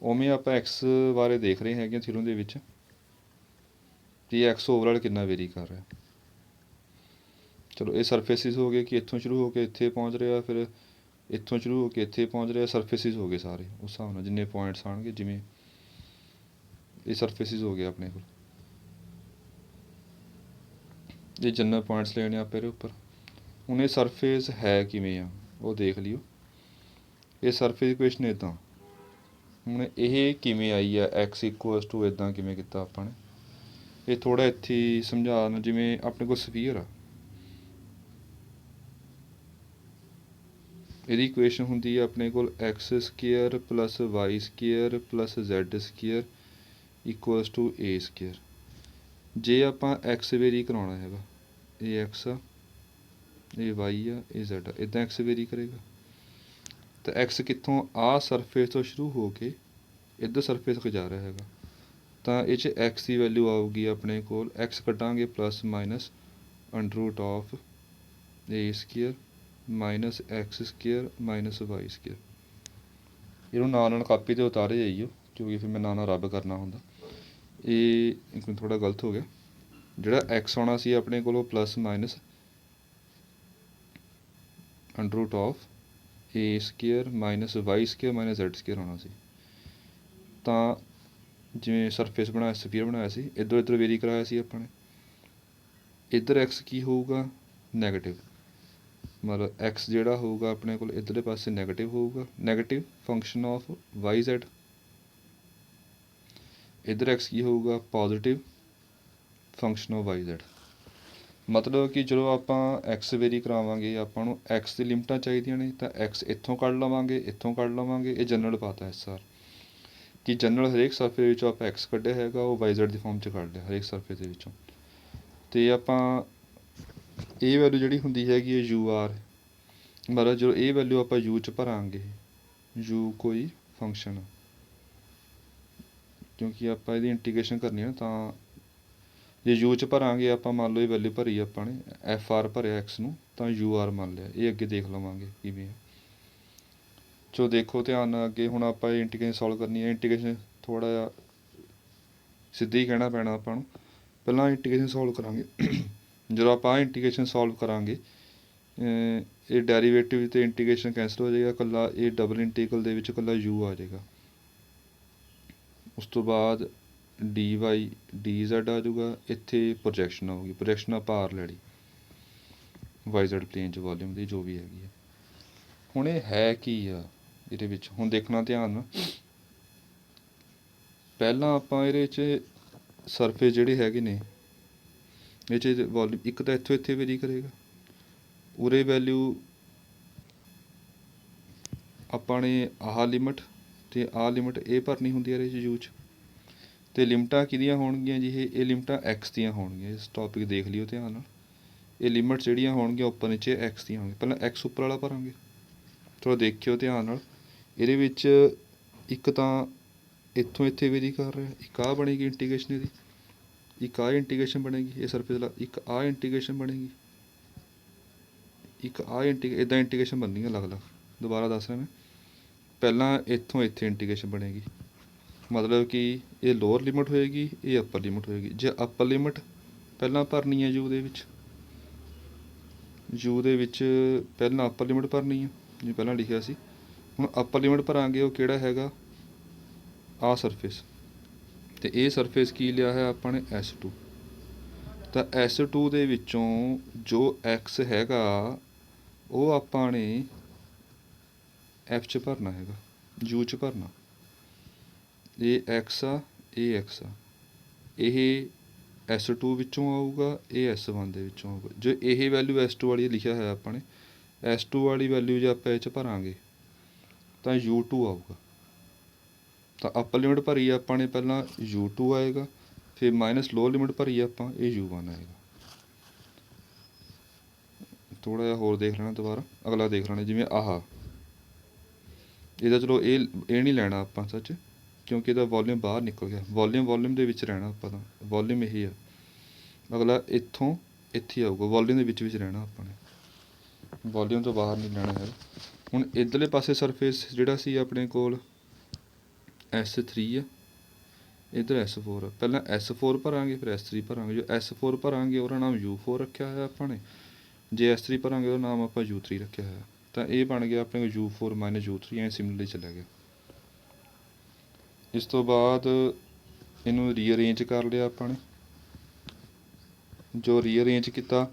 S1: ਉਵੇਂ ਆਪਾਂ X ਬਾਰੇ ਦੇਖ ਰਹੇ ਹੈਗੇ ਥਿਊਰਮ ਦੇ ਵਿੱਚ ਕਿ X ਓਵਰਆਲ ਕਿੰਨਾ ਵੇਰੀ ਕਰ ਰਿਹਾ। ਚਲੋ ਇਹ ਸਰਫੇਸਿਸ ਹੋ ਗਏ ਕਿ ਇੱਥੋਂ ਸ਼ੁਰੂ ਹੋ ਕੇ ਇੱਥੇ ਪਹੁੰਚ ਰਿਹਾ, ਫਿਰ ਇੱਥੋਂ ਸ਼ੁਰੂ ਹੋ ਕੇ ਇੱਥੇ ਪਹੁੰਚ ਰਿਹਾ। ਸਰਫੇਸਿਸ ਹੋ ਗਏ ਸਾਰੇ ਉਸ ਹਿਸਾਬ ਨਾਲ ਜਿੰਨੇ ਪੁਆਇੰਟਸ ਆਉਣਗੇ। ਜਿਵੇਂ ਇਹ ਸਰਫੇਸਿਸ ਹੋ ਗਏ ਆਪਣੇ ਕੋਲ, ਇਹ ਜਨਰਲ ਪੁਆਇੰਟਸ ਲੈਣੇ ਆਪਾਂ ਇਹਦੇ ਉੱਪਰ। ਹੁਣ ਇਹ ਸਰਫੇਸ ਹੈ ਕਿਵੇਂ ਆ ਉਹ ਦੇਖ ਲਿਓ। ਇਹ ਸਰਫੇਸ ਇਕੁਏਸ਼ਨ ਇੱਦਾਂ, ਹੁਣ ਇਹ ਕਿਵੇਂ ਆਈ ਆ, X = ਇੱਦਾਂ ਕਿਵੇਂ ਕੀਤਾ ਆਪਾਂ ਨੇ, ਇਹ ਥੋੜ੍ਹਾ ਇੱਥੇ ਸਮਝਾਉਣ। ਜਿਵੇਂ ਆਪਣੇ ਕੋਲ ਸਫੀਅਰ ਆ, ਇਹਦੀ ਇਕੁਏਸ਼ਨ ਹੁੰਦੀ ਹੈ ਆਪਣੇ ਕੋਲ X² + Y² + Z² = A²। ਜੇ ਆਪਾਂ X ਵੇਰੀ ਕਰਾਉਣਾ ਹੈਗਾ, ਇਹ X ਆ, ਇਹ Y ਆ, ਇਹ Z ਆ, ਇੱਦਾਂ X ਵੇਰੀ ਕਰੇਗਾ। ਤਾਂ X ਕਿੱਥੋਂ ਆਹ ਸਰਫੇਸ ਤੋਂ ਸ਼ੁਰੂ ਹੋ ਕੇ ਇੱਧਰ ਸਰਫੇਸ ਤੱਕ ਜਾ ਰਿਹਾ ਹੈਗਾ। ਤਾਂ ਇਹ 'ਚ X ਦੀ ਵੈਲਿਊ ਆਊਗੀ ਆਪਣੇ ਕੋਲ, X ਕੱਢਾਂਗੇ +- √(A² - -X² - Y²। ਇਹਨੂੰ ਨਾਲ ਕਾਪੀ 'ਤੇ ਉਤਾਰੇ ਜਾਈਓ, ਕਿਉਂਕਿ ਫਿਰ ਮੈਂ ਨਾਲ ਰੱਬ ਕਰਨਾ ਹੁੰਦਾ। ਇਹ ਥੋੜ੍ਹਾ ਗਲਤ ਹੋ ਗਿਆ। ਜਿਹੜਾ X ਆਉਣਾ ਸੀ ਆਪਣੇ ਕੋਲ ਉਹ +- √(A² - Y² - Z² ਆਉਣਾ ਸੀ। ਤਾਂ ਜਿਵੇਂ ਸਰਫੇਸ ਬਣਾਇਆ, ਸਫੀਅਰ ਬਣਾਇਆ ਸੀ, ਇੱਧਰ ਵੇਰੀ ਕਰਾਇਆ ਸੀ ਆਪਾਂ ਨੇ। ਇੱਧਰ X ਕੀ ਹੋਊਗਾ, ਨੈਗੇਟਿਵ, ਮਤਲਬ X ਜਿਹੜਾ ਹੋਊਗਾ ਆਪਣੇ ਕੋਲ ਇੱਧਰਲੇ ਪਾਸੇ ਨੈਗੇਟਿਵ ਹੋਊਗਾ, ਨੈਗੇਟਿਵ ਫੰਕਸ਼ਨ ਆਫ YZ। ਇੱਧਰ X ਕੀ ਹੋਊਗਾ, ਪੋਜ਼ੀਟਿਵ ਫੰਕਸ਼ਨ ਆਫ YZ। ਮਤਲਬ ਕਿ ਜਦੋਂ ਆਪਾਂ X ਵੇਰੀ ਕਰਾਵਾਂਗੇ, ਆਪਾਂ ਨੂੰ X ਦੀ ਲਿਮਟਾਂ ਚਾਹੀਦੀਆਂ ਨੇ, ਤਾਂ X ਇੱਥੋਂ ਕੱਢ ਲਵਾਂਗੇ, ਇੱਥੋਂ ਕੱਢ ਲਵਾਂਗੇ। ਇਹ ਜਨਰਲ ਪਾਤਾ SR ਕਿ ਜਨਰਲ ਹਰੇਕ ਸਰਫੇਸ ਵਿੱਚੋਂ ਆਪਾਂ X ਕੱਢਿਆ ਹੈਗਾ, ਉਹ YZ ਦੀ ਫੋਰਮ 'ਚ ਕੱਢ ਲਿਆ ਹਰੇਕ ਸਰਫੇਸ ਦੇ ਵਿੱਚੋਂ। ਅਤੇ ਆਪਾਂ ਇਹ ਵੈਲਿਊ ਜਿਹੜੀ ਹੁੰਦੀ ਹੈਗੀ ਹੈ UR, ਮਤਲਬ ਜਦੋਂ ਇਹ ਵੈਲਿਊ ਆਪਾਂ U 'ਚ ਭਰਾਂਗੇ, U ਕੋਈ ਫੰਕਸ਼ਨ, ਕਿਉਂਕਿ ਆਪਾਂ ਇਹਦੀ ਇੰਟੀਗ੍ਰੇਸ਼ਨ ਕਰਨੀ ਹੈ ਤਾਂ ਜੇ U 'ਚ ਭਰਾਂਗੇ ਆਪਾਂ, ਮੰਨ ਲਓ ਇਹ ਵੈਲਿਊ ਭਰੀ ਆਪਾਂ ਨੇ, FR ਭਰਿਆ X ਨੂੰ, ਤਾਂ UR ਮੰਨ ਲਿਆ। ਇਹ ਅੱਗੇ ਦੇਖ ਲਵਾਂਗੇ ਕਿਵੇਂ। ਸੋ ਦੇਖੋ ਧਿਆਨ ਨਾਲ ਅੱਗੇ। ਹੁਣ ਆਪਾਂ ਇਹ ਇੰਟੀਗ੍ਰੇਸ਼ਨ ਸੋਲਵ ਕਰਨੀ ਹੈ। ਇੰਟੀਗ੍ਰੇਸ਼ਨ ਥੋੜ੍ਹਾ ਜਿਹਾ ਸਿੱਧੀ ਕਹਿਣਾ ਪੈਣਾ ਆਪਾਂ ਨੂੰ। ਪਹਿਲਾਂ ਇੰਟੀਗ੍ਰੇਸ਼ਨ ਸੋਲਵ ਕਰਾਂਗੇ। ਜਦੋਂ ਆਪਾਂ ਇੰਟੀਗ੍ਰੇਸ਼ਨ ਸੋਲਵ ਕਰਾਂਗੇ, ਇਹ ਡੈਰੀਵੇਟਿਵ ਅਤੇ ਇੰਟੀਗ੍ਰੇਸ਼ਨ ਕੈਂਸਲ ਹੋ ਜਾਏਗਾ, ਇਕੱਲਾ ਇਹ ਡਬਲ ਇੰਟੀਗਰਲ ਦੇ ਵਿੱਚ ਇਕੱਲਾ U ਆ ਜਾਏਗਾ। ਉਸ ਤੋਂ ਬਾਅਦ dy dz ਆ ਜਾਊਗਾ। ਇੱਥੇ ਪ੍ਰੋਜੈਕਸ਼ਨ ਆਊਗੀ, ਪ੍ਰੋਜੈਕਸ਼ਨ ਆਪਾਂ R ਲੈ ਲਈ YZ ਪਲੇਨ 'ਚ ਵੋਲੀਅਮ ਦੀ ਜੋ ਵੀ ਹੈਗੀ ਹੈ। ਹੁਣ ਇਹ ਹੈ ਕੀ ਆ ਇਹਦੇ ਵਿੱਚ, ਹੁਣ ਦੇਖਣਾ ਧਿਆਨ ਨਾਲ। ਪਹਿਲਾਂ ਆਪਾਂ ਇਹਦੇ 'ਚ ਸਰਫੇਸ ਜਿਹੜੇ ਹੈਗੇ ਨੇ, ਇਹ 'ਚ ਵੋਲੀਅਮ ਇੱਕ ਤਾਂ ਇੱਥੋਂ ਇੱਥੇ ਵੇਰੀ ਕਰੇਗਾ, ਉਰੇ ਵੈਲਿਊ ਆਪਾਂ ਨੇ ਆਹ ਲਿਮਟ ਅਤੇ ਆਹ ਲਿਮਟ ਇਹ ਭਰਨੀ ਹੁੰਦੀ ਹੈ ਇਹਦੇ 'ਚ U 'ਚ। ਅਤੇ ਲਿਮਟਾਂ ਕਿਹਦੀਆਂ ਹੋਣਗੀਆਂ ਜੀ, ਇਹ ਲਿਮਟਾਂ X ਦੀਆਂ ਹੋਣਗੀਆਂ। ਇਸ ਟੋਪਿਕ ਦੇਖ ਲਿਓ ਧਿਆਨ ਨਾਲ। ਇਹ ਲਿਮਟ ਜਿਹੜੀਆਂ ਹੋਣਗੀਆਂ ਉੱਪਰ ਨੀਚੇ X ਦੀਆਂ ਹੋਣਗੀਆਂ। ਪਹਿਲਾਂ X ਉੱਪਰ ਵਾਲਾ ਭਰਾਂਗੇ, ਥੋੜ੍ਹਾ ਦੇਖਿਓ ਧਿਆਨ ਨਾਲ। ਇਹਦੇ ਵਿੱਚ ਇੱਕ ਤਾਂ ਇੱਥੋਂ ਇੱਥੇ ਵੇਰੀ ਕਰ ਰਿਹਾ, ਇੱਕ ਆਹ ਬਣੇਗੀ ਇੰਟੀਗ੍ਰੇਸ਼ਨ ਇਹਦੀ, ਇੱਕ ਆਹ ਇੰਟੀਗ੍ਰੇਸ਼ਨ ਬਣੇਗੀ ਇਹ ਸਰਫੇਸ ਵਾਲਾ, ਇੱਕ ਆਹ ਇੰਟੀਗ੍ਰੇਸ਼ਨ ਬਣੇਗੀ, ਇੱਕ ਆ ਇੱਦਾਂ ਇੰਟੀਗ੍ਰੇਸ਼ਨ ਬਣਨੀ ਹੈ ਅਲੱਗ-ਅਲੱਗ। ਦੁਬਾਰਾ ਦੱਸ ਰਿਹਾ ਮੈਂ, ਪਹਿਲਾਂ ਇੱਥੋਂ ਇੱਥੇ ਇੰਟੀਗ੍ਰੇਸ਼ਨ ਬਣੇਗੀ, ਮਤਲਬ ਕਿ ਇਹ ਲੋਅਰ ਲਿਮਿਟ ਹੋਏਗੀ, ਇਹ ਅੱਪਰ ਲਿਮਿਟ ਹੋਏਗੀ। ਜੇ ਅੱਪਰ ਲਿਮਿਟ ਪਹਿਲਾਂ ਭਰਨੀ ਹੈ ਯੂ ਦੇ ਵਿੱਚ ਪਹਿਲਾਂ ਅੱਪਰ ਲਿਮਿਟ ਭਰਨੀ ਹੈ ਜਿਵੇਂ ਪਹਿਲਾਂ ਲਿਖਿਆ ਸੀ। ਹੁਣ ਅੱਪਰ ਲਿਮਿਟ ਭਰਾਂਗੇ, ਉਹ ਕਿਹੜਾ ਹੈਗਾ, ਆਹ ਸਰਫੇਸ, ਅਤੇ ਇਹ ਸਰਫੇਸ ਕੀ ਲਿਆ ਹੈ ਆਪਾਂ ਨੇ, S2। ਤਾਂ S2 ਦੇ ਵਿੱਚੋਂ ਜੋ X ਹੈਗਾ ਉਹ ਆਪਾਂ ਨੇ F 'ਚ ਭਰਨਾ ਹੈਗਾ, U 'ਚ ਭਰਨਾ। ਇਹ X ਆ, ਇਹ X ਆ, ਇਹ S2 ਵਿੱਚੋਂ ਆਊਗਾ, ਇਹ S1 ਦੇ ਵਿੱਚੋਂ ਆਊਗਾ। ਜੋ ਇਹ ਵੈਲਿਊ S2 ਵਾਲੀ ਲਿਖਿਆ ਹੋਇਆ ਆਪਾਂ ਨੇ, S2 ਵਾਲੀ ਵੈਲਿਊ ਜੇ ਆਪਾਂ ਇਹ 'ਚ ਭਰਾਂਗੇ ਤਾਂ U2 ਆਊਗਾ। ਤਾਂ ਅੱਪਰ ਲਿਮਿਟ ਭਰੀ ਆਪਾਂ ਨੇ ਪਹਿਲਾਂ, U2 ਆਏਗਾ, ਫਿਰ ਮਾਈਨਸ ਲੋਅਰ ਲਿਮਿਟ ਭਰੀ ਆਪਾਂ, ਇਹ U1 ਆਏਗਾ। ਥੋੜ੍ਹਾ ਜਿਹਾ ਹੋਰ ਦੇਖ ਲੈਣਾ, ਦੁਬਾਰਾ ਅਗਲਾ ਦੇਖ ਲੈਣਾ। ਜਿਵੇਂ ਆਹ ਇਹਦਾ, ਚਲੋ ਇਹ ਨਹੀਂ ਲੈਣਾ ਆਪਾਂ ਸੱਚ, ਕਿਉਂਕਿ ਇਹਦਾ ਵੋਲੀਅਮ ਬਾਹਰ ਨਿਕਲ ਗਿਆ। ਵੋਲੀਅਮ ਦੇ ਵਿੱਚ ਰਹਿਣਾ ਆਪਾਂ, ਤਾਂ ਵੋਲੀਅਮ ਇਹੀ ਆ। ਅਗਲਾ ਇੱਥੋਂ ਇੱਥੇ ਆਊਗਾ, ਵੋਲੀਅਮ ਦੇ ਵਿੱਚ ਰਹਿਣਾ ਆਪਾਂ ਨੇ, ਵੋਲੀਅਮ ਤੋਂ ਬਾਹਰ ਨਹੀਂ ਲੈਣਾ ਹੈ। ਹੁਣ ਇੱਧਰਲੇ ਪਾਸੇ ਸਰਫੇਸ ਜਿਹੜਾ ਸੀ ਆਪਣੇ ਕੋਲ S3 ਆ, ਇੱਧਰ S4 ਆ। ਪਹਿਲਾਂ S4 ਭਰਾਂਗੇ, ਫਿਰ S3 ਭਰਾਂਗੇ। ਜੋ S4 ਭਰਾਂਗੇ ਉਹਦਾ ਨਾਮ U4 ਰੱਖਿਆ ਹੋਇਆ ਆਪਾਂ ਨੇ, ਜੇ S3 ਭਰਾਂਗੇ ਉਹਦਾ ਨਾਮ ਆਪਾਂ U3 ਰੱਖਿਆ ਹੋਇਆ। ਤਾਂ ਇਹ ਬਣ ਗਿਆ ਆਪਣੇ ਕੋਲ U4 ਮਾਈਨਸ U3, ਐਂ ਸਿਮਿਲਰਲੀ ਚਲਾ ਗਿਆ। ਇਸ ਤੋਂ ਬਾਅਦ ਇਹਨੂੰ ਰੀਅਰੇਂਜ ਕਰ ਲਿਆ ਆਪਾਂ ਨੇ। ਜੋ ਰੀਅਰੇਂਜ ਕੀਤਾ,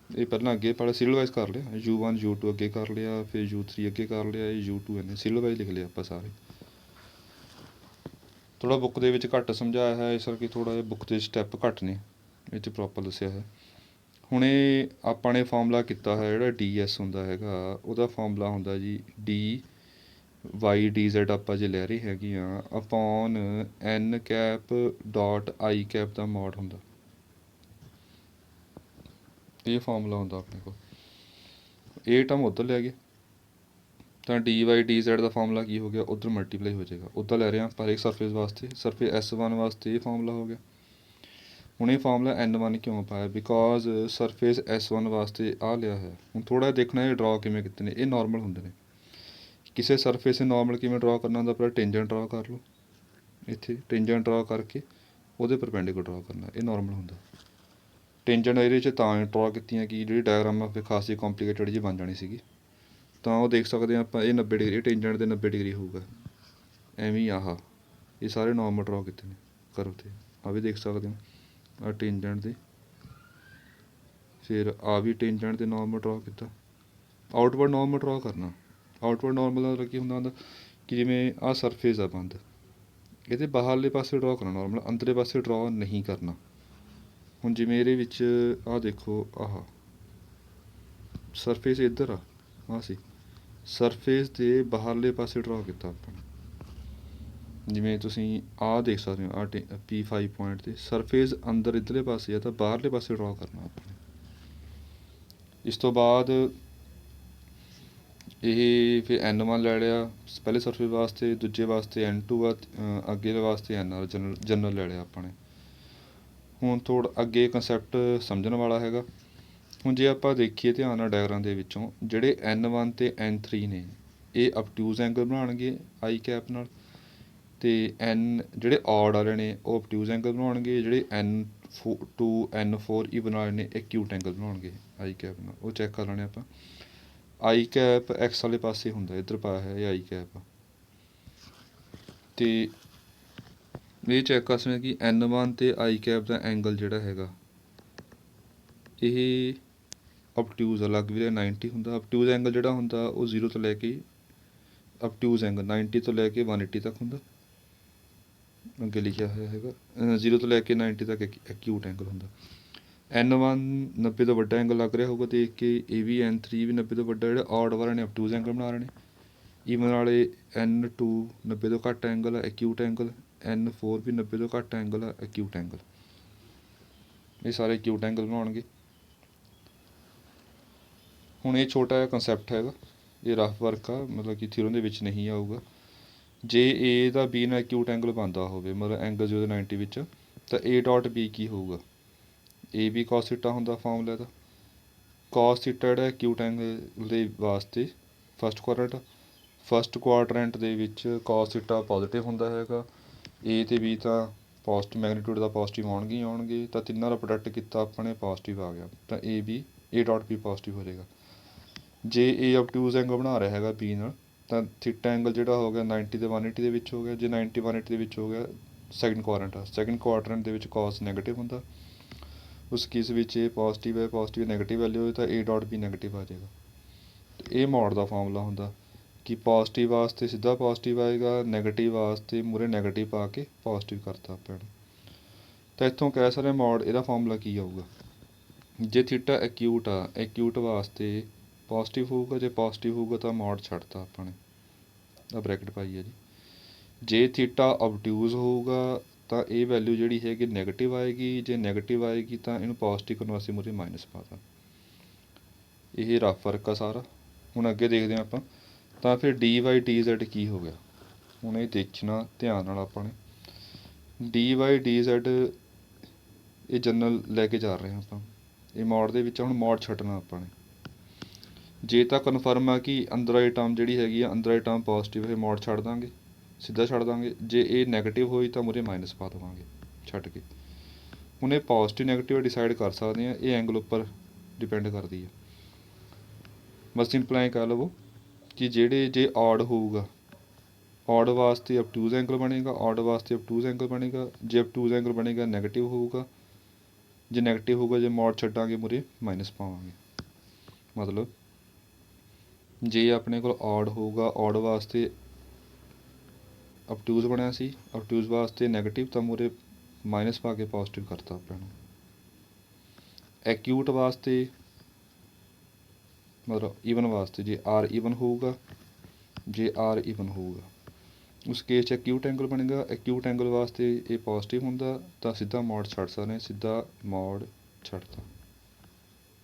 S1: ਇਹ ਪਹਿਲਾਂ ਅੱਗੇ ਪੜ੍ਹ ਸੀਰੀਅਲ ਵਾਈਜ਼ ਕਰ ਲਿਆ, U1 U2 ਅੱਗੇ ਕਰ ਲਿਆ, ਫਿਰ U3 ਅੱਗੇ ਕਰ ਲਿਆ, ਇਹ U2 ਇਹਨੇ ਸੀਰੀਅਲ ਵਾਈਜ਼ ਲਿਖ ਲਿਆ ਆਪਾਂ ਸਾਰੇ। ਥੋੜ੍ਹਾ ਬੁੱਕ ਦੇ ਵਿੱਚ ਘੱਟ ਸਮਝਾਇਆ ਹੈ, ਇਸ ਕਰਕੇ ਥੋੜ੍ਹਾ ਜਿਹਾ ਬੁੱਕ ਦੇ ਸਟੈਪ ਘੱਟ ਨੇ, ਇਹ 'ਚ ਪ੍ਰੋਪਰ ਦੱਸਿਆ ਹੈ। ਹੁਣ ਇਹ ਆਪਾਂ ਨੇ ਫਾਰਮੂਲਾ ਕੀਤਾ ਹੈ, ਜਿਹੜਾ DS ਹੁੰਦਾ ਹੈਗਾ, ਉਹਦਾ ਫਾਰਮੂਲਾ ਹੁੰਦਾ ਜੀ DY/DZ ਆਪਾਂ ਜੇ ਲੈ ਰਹੇ ਹੈਗੇ ਹਾਂ ਅਪੋਨ N∠I ਦਾ ਮੋਡ ਹੁੰਦਾ। ਇਹ ਫਾਰਮੂਲਾ ਹੁੰਦਾ ਆਪਣੇ ਕੋਲ। ਇਹ ਟਰਮ ਉੱਧਰ ਲੈ ਗਏ ਤਾਂ DY/DZ ਦਾ ਫਾਰਮੂਲਾ ਕੀ ਹੋ ਗਿਆ, ਉੱਧਰ ਮਲਟੀਪਲਾਈ ਹੋ ਜਾਏਗਾ। ਉੱਧਰ ਲੈ ਰਹੇ ਹਾਂ ਪਰ ਇੱਕ ਸਰਫੇਸ ਵਾਸਤੇ, ਸਰਫੇਸ S1 ਵਾਸਤੇ ਇਹ ਫਾਰਮੂਲਾ ਹੋ ਗਿਆ। ਹੁਣ ਇਹ ਫਾਰਮੂਲਾ N1 ਕਿਉਂ ਪਾਇਆ, ਬਿਕੋਜ਼ ਸਰਫੇਸ S1 ਵਾਸਤੇ ਆ ਲਿਆ ਹੈ। ਹੁਣ ਥੋੜ੍ਹਾ ਜਿਹਾ ਦੇਖਣਾ ਇਹ ਡਰਾ ਕਿਵੇਂ ਕੀਤੇ ਨੇ, ਇਹ ਨੋਰਮਲ ਹੁੰਦੇ ਨੇ। ਕਿਸੇ ਸਰਫੇਸ ਨੂੰ ਨੋਰਮਲ ਕਿਵੇਂ ਡਰਾ ਕਰਨਾ ਹੁੰਦਾ, ਪਹਿਲਾਂ ਟੇਂਜੈਂਟ ਡਰਾ ਕਰ ਲਓ, ਇੱਥੇ ਟੇਂਜੈਂਟ ਡਰਾ ਕਰਕੇ ਉਹਦੇ ਪਰਪੈਂਡੀਕੂਲਰ ਡਰਾ ਕਰਨਾ, ਇਹ ਨੋਰਮਲ ਹੁੰਦਾ। ਟੇਂਜੈਂਟ ਇਹਦੇ 'ਚ ਤਾਂ ਡਰਾ ਕੀਤੀਆਂ ਕਿ ਜਿਹੜੀ ਡਾਇਗਰਾਮ ਆ ਫਿਰ ਖਾਸੀ ਕੰਪਲੀਕੇਟਡ ਜਿਹੀ ਬਣ ਜਾਣੀ ਸੀਗੀ। ਤਾਂ ਉਹ ਦੇਖ ਸਕਦੇ ਹਾਂ ਆਪਾਂ, ਇਹ 90 ਡਿਗਰੀ, ਟੇਂਜੈਂਟ ਦੇ 90 ਡਿਗਰੀ ਹੋਊਗਾ। ਐਵੇਂ ਆਹ ਇਹ ਸਾਰੇ ਨੋਰਮਲ ਡਰਾ ਕੀਤੇ ਨੇ ਕਰਵ 'ਤੇ, ਆਹ ਵੀ ਦੇਖ ਸਕਦੇ ਹੋ, ਆਹ ਟੇਂਜੈਂਟ ਦੇ, ਫਿਰ ਆ ਵੀ ਟੇਂਜੈਂਟ ਦੇ ਨੋਰਮਲ ਡਰਾ ਕੀਤਾ। ਆਊਟਵਰਡ ਨੋਰਮਲ ਡਰਾ ਕਰਨਾ। ਆਊਟਵਰਡ ਨੋਰਮਲ ਦਾ ਕੀ ਹੁੰਦਾ ਕਿ ਜਿਵੇਂ ਆਹ ਸਰਫੇਸ ਆ ਬੰਦ, ਇਹਦੇ ਬਾਹਰਲੇ ਪਾਸੇ ਡਰਾ ਕਰਨਾ ਨੋਰਮਲ, ਅੰਦਰਲੇ ਪਾਸੇ ਡਰਾ ਨਹੀਂ ਕਰਨਾ। ਹੁਣ ਜਿਵੇਂ ਇਹਦੇ ਵਿੱਚ ਆਹ ਦੇਖੋ, ਆਹ ਸਰਫੇਸ ਇੱਧਰ ਆ, ਆਹ ਸੀ ਸਰਫੇਸ ਦੇ ਬਾਹਰਲੇ ਪਾਸੇ ਡਰਾ ਕੀਤਾ ਆਪਾਂ ਨੇ। ਜਿਵੇਂ ਤੁਸੀਂ ਆਹ ਦੇਖ ਸਕਦੇ ਹੋ, ਆਹ P5 ਪੁਆਇੰਟ 'ਤੇ ਸਰਫੇਸ ਅੰਦਰ ਇੱਧਰਲੇ ਪਾਸੇ ਆ, ਤਾਂ ਬਾਹਰਲੇ ਪਾਸੇ ਡਰਾ ਕਰਨਾ ਆਪਾਂ ਨੇ। ਇਸ ਤੋਂ ਬਾਅਦ ਇਹ ਫਿਰ N1 ਲੈ ਲਿਆ ਪਹਿਲੇ ਸਰਫੇਸ ਵਾਸਤੇ, ਦੂਜੇ ਵਾਸਤੇ N2 ਆ, ਅੱਗੇ ਵਾਸਤੇ NR ਜਨਰਲ ਲੈ ਲਿਆ ਆਪਾਂ ਨੇ। ਹੁਣ ਥੋੜ੍ਹਾ ਅੱਗੇ ਕੰਸੈਪਟ ਸਮਝਣ ਵਾਲਾ ਹੈਗਾ। ਹੁਣ ਜੇ ਆਪਾਂ ਦੇਖੀਏ ਧਿਆਨ ਨਾਲ ਡਾਇਗਰਾਮ ਦੇ ਵਿੱਚੋਂ, ਜਿਹੜੇ N1 ਅਤੇ N3 ਨੇ ਇਹ ਅਬਟਿਊਜ਼ ਐਂਗਲ ਬਣਾਉਣਗੇ I ਕੈਪ ਨਾਲ, ਅਤੇ ਜਿਹੜੇ ਔਡ ਵਾਲੇ ਨੇ ਉਹ ਅਬਟਿਊਜ਼ ਐਂਗਲ ਬਣਾਉਣਗੇ, ਜਿਹੜੇ N2 N4 ਈਵਨ ਵਾਲੇ ਨੇ ਇਹ ਐਕਿਊਟ ਐਂਗਲ ਬਣਾਉਣਗੇ I ਕੈਪ ਨਾਲ। ਉਹ ਚੈੱਕ ਕਰ ਲੈਣੇ ਆਪਾਂ। I ਕੈਪ X ਵਾਲੇ ਪਾਸੇ ਹੁੰਦਾ, ਇੱਧਰ ਪਾਇਆ ਹੈ ਇਹ I ਕੈਪ। ਅਤੇ ਇਹ ਚੈੱਕ ਕਰ ਸਕਦੇ ਕਿ N1 ਅਤੇ I ਕੈਪ ਦਾ ਐਂਗਲ ਜਿਹੜਾ ਹੈਗਾ ਇਹ ਅਬਟਿਊਜ਼ ਅਲੱਗ ਵੀ 90 ਹੁੰਦਾ। ਅਬਟਿਊਜ਼ ਐਂਗਲ ਜਿਹੜਾ ਹੁੰਦਾ ਉਹ 0 ਤੋਂ ਲੈ ਕੇ ਅਬਟਿਊਜ਼ ਐਂਗਲ 90 ਤੋਂ ਲੈ ਕੇ 180 ਤੱਕ ਹੁੰਦਾ, ਅੱਗੇ ਲਿਖਿਆ ਹੋਇਆ ਹੈਗਾ। 0 ਤੋਂ ਲੈ ਕੇ 90 ਤੱਕ ਐਕਿਊਟ ਐਂਗਲ ਹੁੰਦਾ। N1 90 ਤੋਂ ਵੱਡਾ ਐਂਗਲ ਲੱਗ ਰਿਹਾ ਹੋਊਗਾ ਦੇਖ ਕੇ, ਇਹ ਵੀ N3 ਵੀ 90 ਤੋਂ ਵੱਡਾ। ਜਿਹੜੇ ਔਡ ਵਾਲੇ ਨੇ ਅਬਟਿਊਜ਼ ਐਂਗਲ ਬਣਾ ਰਹੇ ਨੇ, ਈਵਨ ਵਾਲੇ N2 90 ਤੋਂ ਘੱਟ ਐਂਗਲ ਆ ਐਕਿਊਟ ਐਂਗਲ, N4 ਵੀ 90 ਤੋਂ ਘੱਟ ਐਂਗਲ ਆ ਐਕਿਊਟ ਐਂਗਲ। ਇਹ ਸਾਰੇ ਐਕਿਊਟ ਐਂਗਲ ਬਣਾਉਣਗੇ। ਹੁਣ ਇਹ ਛੋਟਾ ਜਿਹਾ ਕੰਸੈਪਟ ਹੈਗਾ, ਇਹ ਰਫ ਵਰਕ ਆ, ਮਤਲਬ ਕਿ ਥਿਊਰਮ ਦੇ ਵਿੱਚ ਨਹੀਂ ਆਊਗਾ। ਜੇ A ਦਾ B ਨਾਲ ਐਕਿਊਟ ਐਂਗਲ ਬਣਦਾ ਹੋਵੇ, ਮਤਲਬ ਐਂਗਲ 0-90 ਵਿੱਚ, ਤਾਂ A ਡਾਟ B ਕੀ ਹੋਊਗਾ, AB cos ਥੀਟਾ ਹੁੰਦਾ ਫਾਰਮੂਲਾ ਦਾ, cos ਥੀਟਾ ਜਿਹੜਾ ਐਕਿਊਟ ਐਂਗਲ ਦੇ ਵਾਸਤੇ ਫਸਟ ਕੁਆਡਰੈਂਟ ਦੇ ਵਿੱਚ cos ਥੀਟਾ ਪੋਜ਼ੀਟਿਵ ਹੁੰਦਾ ਹੈਗਾ, A ਅਤੇ B ਤਾਂ ਪੋਜ਼ਿਟਿਵ ਮੈਗਨੀਟਿਊਡ ਦਾ ਪੋਜ਼ੀਟਿਵ ਆਉਣਗੇ ਹੀ ਆਉਣਗੇ, ਤਾਂ ਤਿੰਨਾਂ ਦਾ ਪ੍ਰੋਡਕਟ ਕੀਤਾ ਆਪਣੇ ਪੋਜ਼ੀਟਿਵ ਆ ਗਿਆ, ਤਾਂ A ਡਾਟ B ਪੋਜ਼ੀਟਿਵ ਹੋ ਜਾਏਗਾ। ਜੇ A ਆਬਟਿਊਜ਼ ਐਂਗਲ ਬਣਾ ਰਿਹਾ ਹੈਗਾ B ਨਾਲ, ਤਾਂ ਥੀਟਾ ਐਂਗਲ ਜਿਹੜਾ ਹੋ ਗਿਆ 90 ਤੇ 180 ਦੇ ਵਿੱਚ ਹੋ ਗਿਆ। ਜੇ 90 180 ਦੇ ਵਿੱਚ ਹੋ ਗਿਆ ਸੈਕਿੰਡ ਕੁਆਡਰੈਂਟ ਦੇ ਵਿੱਚ cos ਨੈਗੇਟਿਵ ਹੁੰਦਾ, ਉਸ ਕੇਸ ਵਿੱਚ A ਪੋਜ਼ੀਟਿਵ ਨੈਗੇਟਿਵ ਵੈਲਿਊ ਹੋਏ ਤਾਂ A ਡਾਟ B ਨੈਗੇਟਿਵ ਆ ਜਾਏਗਾ। ਇਹ ਮੋਡ ਦਾ ਫਾਰਮੂਲਾ ਹੁੰਦਾ ਕਿ ਪੋਜ਼ੀਟਿਵ ਵਾਸਤੇ ਸਿੱਧਾ ਪੋਜ਼ੀਟਿਵ ਆਏਗਾ, ਨੈਗੇਟਿਵ ਵਾਸਤੇ ਮੂਹਰੇ ਨੈਗੇਟਿਵ ਪਾ ਕੇ ਪੋਜ਼ੀਟਿਵ ਕਰਤਾ ਆਪਾਂ ਨੇ। ਤਾਂ ਇੱਥੋਂ ਕਹਿ ਸਕਦੇ ਮੋਡ ਇਹਦਾ ਫਾਰਮੂਲਾ ਕੀ ਆਊਗਾ, ਜੇ ਥੀਟਾ ਐਕਿਊਟ ਵਾਸਤੇ ਪੋਜ਼ੀਟਿਵ ਹੋਊਗਾ, ਜੇ ਪੋਜ਼ੀਟਿਵ ਹੋਊਗਾ ਤਾਂ ਮੋਡ ਛੱਡਤਾ ਆਪਾਂ ਨੇ, ਆ ਬ੍ਰੈਕਟ ਪਾਈ ਹੈ ਜੀ। ਜੇ ਥੀਟਾ ਆਬਟਿਊਜ਼ ਹੋਊਗਾ ਤਾਂ ਇਹ ਵੈਲਿਊ ਜਿਹੜੀ ਹੈਗੀ ਨੈਗੇਟਿਵ ਆਏਗੀ, ਜੇ ਨੈਗੇਟਿਵ ਆਏਗੀ ਤਾਂ ਇਹਨੂੰ ਪੋਜ਼ੀਟਿਵ ਕਰਨ ਵਾਸਤੇ ਮੂਹਰੇ ਮਾਈਨਸ ਪਾਤਾ। ਇਹ ਰਫ ਫਰਕ ਆ ਸਾਰਾ। ਹੁਣ ਅੱਗੇ ਦੇਖਦੇ ਹਾਂ ਆਪਾਂ, ਤਾਂ ਫਿਰ dy/dz ਕੀ ਹੋ ਗਿਆ, ਹੁਣ ਇਹ ਦੇਖਣਾ ਧਿਆਨ ਨਾਲ ਆਪਾਂ ਨੇ। dy/dz ਇਹ ਜਨਰਲ ਲੈ ਕੇ ਜਾ ਰਹੇ ਹਾਂ ਆਪਾਂ, ਇਹ ਮੋਡ ਦੇ ਵਿੱਚ ਹੁਣ ਮੋਡ ਛੱਡਣਾ ਆਪਾਂ ਨੇ। ਜੇ ਤਾਂ ਕਨਫਰਮ ਆ ਕਿ ਅੰਦਰ ਵਾਲੀ ਟਰਮ ਜਿਹੜੀ ਹੈਗੀ ਆ, ਅੰਦਰ ਵਾਲੀ ਟਰਮ ਪੋਜ਼ੀਟਿਵ ਹੈ, ਮੋਡ ਛੱਡ ਦਾਂਗੇ, ਸਿੱਧਾ ਛੱਡ ਦਾਂਗੇ। ਜੇ ਇਹ ਨੈਗੇਟਿਵ ਹੋਈ ਤਾਂ ਮੂਹਰੇ ਮਾਈਨਸ ਪਾ ਦੇਵਾਂਗੇ ਛੱਡ ਕੇ। ਹੁਣ ਇਹ ਪੋਜ਼ਿਟਿਵ ਨੈਗੇਟਿਵ ਡਿਸਾਈਡ ਕਰ ਸਕਦੇ ਹਾਂ, ਇਹ ਐਂਗਲ ਉੱਪਰ ਡਿਪੈਂਡ ਕਰਦੀ ਹੈ। ਬਸ ਸਿੰਪਲ ਐਂ ਕਹਿ ਲਵੋ ਕਿ ਜੇ ਔਡ ਹੋਊਗਾ, ਔਡ ਵਾਸਤੇ ਆਬਟਿਊਜ਼ ਐਂਗਲ ਬਣੇਗਾ, ਜੇ ਆਬਟਿਊਜ਼ ਐਂਗਲ ਬਣੇਗਾ ਨੈਗੇਟਿਵ ਹੋਊਗਾ, ਜੇ ਨੈਗੇਟਿਵ ਹੋਊਗਾ ਜੇ ਮੋਡ ਛੱਡਾਂਗੇ ਮੂਹਰੇ ਮਾਈਨਸ ਪਾਵਾਂਗੇ। ਮਤਲਬ ਜੇ ਆਪਣੇ ਕੋਲ ਔਡ ਹੋਊਗਾ, ਔਡ ਵਾਸਤੇ ਆਬਟਿਊਜ਼ ਬਣਿਆ ਸੀ, ਆਬਟਿਊਜ਼ ਵਾਸਤੇ ਨੈਗੇਟਿਵ ਤਾਂ ਮੂਹਰੇ ਮਾਈਨਸ ਪਾ ਕੇ ਪੋਜ਼ੀਟਿਵ ਕਰਤਾ ਆਪਾਂ ਨੂੰ। ਐਕਿਊਟ ਵਾਸਤੇ ਮਤਲਬ ਈਵਨ ਵਾਸਤੇ ਜੇ ਆਰ ਈਵਨ ਹੋਊਗਾ, ਉਸ ਕੇਸ 'ਚ ਐਕਿਊਟ ਐਂਗਲ ਬਣੇਗਾ, ਐਕਿਊਟ ਐਂਗਲ ਵਾਸਤੇ ਇਹ ਪੋਜ਼ੀਟਿਵ ਹੁੰਦਾ ਤਾਂ ਸਿੱਧਾ ਮੋਡ ਛੱਡ ਸਕਦੇ ਹਾਂ, ਸਿੱਧਾ ਮੋਡ ਛੱਡਤਾ।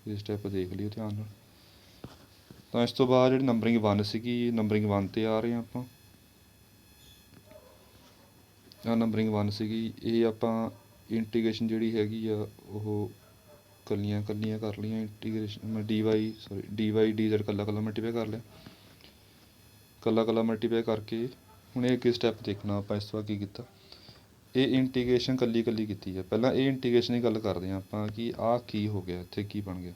S1: ਇਹ ਸਟੈਪ ਦੇਖ ਲਿਓ ਧਿਆਨ ਨਾਲ। ਤਾਂ ਇਸ ਤੋਂ ਬਾਅਦ ਜਿਹੜੀ ਨੰਬਰਿੰਗ 1 ਸੀਗੀ, ਨੰਬਰਿੰਗ 1 'ਤੇ ਆ ਰਹੇ ਹਾਂ ਆਪਾਂ। ਨੰਬਰਿੰਗ 1 ਸੀਗੀ, ਇਹ ਆਪਾਂ ਇੰਟੀਗ੍ਰੇਸ਼ਨ ਜਿਹੜੀ ਹੈਗੀ ਆ ਉਹ ਕੱਲੀਆਂ ਕਰ ਲਈਆਂ। ਇੰਟੀਗ੍ਰੇਸ਼ਨ dy/dz ਕੱਲਾ ਮਲਟੀਪਲਾਈ ਕਰ ਲਿਆ, ਕੱਲਾ ਮਲਟੀਪਲਾਈ ਕਰਕੇ। ਹੁਣ ਇਹ ਅੱਗੇ ਸਟੈਪ ਦੇਖਣਾ ਆਪਾਂ, ਇਸ ਤੋਂ ਬਾਅਦ ਕੀ ਕੀਤਾ, ਇਹ ਇੰਟੀਗ੍ਰੇਸ਼ਨ ਕੱਲੀ ਕੀਤੀ ਹੈ। ਪਹਿਲਾਂ ਇਹ ਇੰਟੀਗ੍ਰੇਸ਼ਨ ਦੀ ਗੱਲ ਕਰਦੇ ਹਾਂ ਆਪਾਂ ਕਿ ਆਹ ਕੀ ਹੋ ਗਿਆ, ਇੱਥੇ ਕੀ ਬਣ ਗਿਆ,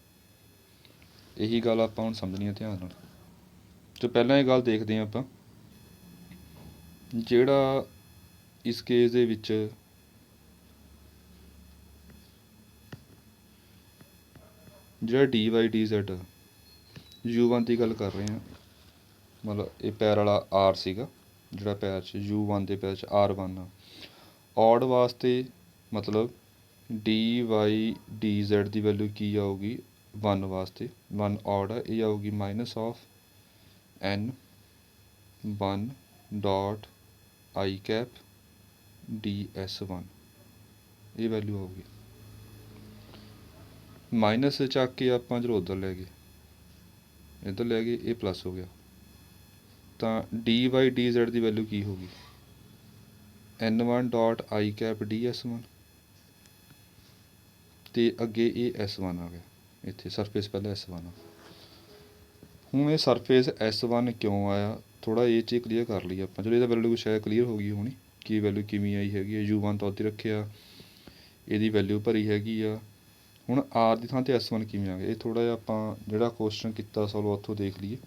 S1: ਇਹੀ ਗੱਲ ਆਪਾਂ ਹੁਣ ਸਮਝਣੀ ਹੈ ਧਿਆਨ ਨਾਲ। ਤੇ ਪਹਿਲਾਂ ਇਹ ਗੱਲ ਦੇਖਦੇ ਹਾਂ ਆਪਾਂ, ਜਿਹੜਾ ਇਸ ਕੇਸ ਦੇ ਵਿੱਚ ਜਿਹੜਾ dy/dz u1 ਦੀ ਗੱਲ ਕਰ ਰਹੇ ਹਾਂ, ਮਤਲਬ ਇਹ ਪੈਰ ਵਾਲਾ r ਸੀਗਾ, ਜਿਹੜਾ ਪੈਰ 'ਚ u1 ਦੇ ਪੈਰ 'ਚ r1 ਆ। ਔਡ ਵਾਸਤੇ ਮਤਲਬ dy/dz ਦੀ ਵੈਲਿਊ ਕੀ ਆਊਗੀ 1 ਵਾਸਤੇ, 1 ਔਡ ਆ, ਇਹ ਆਊਗੀ minus of n1 dot i cap ds1, ਇਹ ਵੈਲਿਊ ਆਊਗੀ। ਮਾਈਨਸ ਚੱਕ ਕੇ ਆਪਾਂ ਜਦੋਂ ਇੱਧਰ ਲੈ ਗਏ ਇਹ ਪਲੱਸ ਹੋ ਗਿਆ, ਤਾਂ dy/dz ਦੀ ਵੈਲਿਊ ਕੀ ਹੋਊਗੀ n1 dot i cap ds1, ਅਤੇ ਅੱਗੇ ਇਹ S1 ਆ ਗਿਆ, ਇੱਥੇ ਸਰਫੇਸ ਪਹਿਲਾਂ S1 ਆ। ਹੁਣ ਇਹ ਸਰਫੇਸ S1 ਕਿਉਂ ਆਇਆ, ਥੋੜ੍ਹਾ ਇਹ 'ਚ ਕਲੀਅਰ ਕਰ ਲਈ ਆਪਾਂ। ਚਲੋ ਇਹਦਾ ਵੈਲਿਊ ਸ਼ਾਇਦ ਕਲੀਅਰ ਹੋ ਗਈ ਹੋਣੀ, ਕੀ ਵੈਲਿਊ ਕਿਵੇਂ ਆਈ ਹੈਗੀ ਹੈ। u1 ਤਾਂ ਉੱਥੇ ਰੱਖਿਆ, ਇਹਦੀ ਵੈਲਿਊ ਭਰੀ ਹੈਗੀ ਆ। ਹੁਣ r ਦੀ ਥਾਂ 'ਤੇ S1 ਕਿਵੇਂ ਆ ਗਿਆ, ਇਹ ਥੋੜ੍ਹਾ ਜਿਹਾ ਆਪਾਂ ਜਿਹੜਾ ਕੁਐਸਚਨ ਕੀਤਾ ਸੋਲਵ ਉੱਥੋਂ ਦੇਖ ਲਈਏ।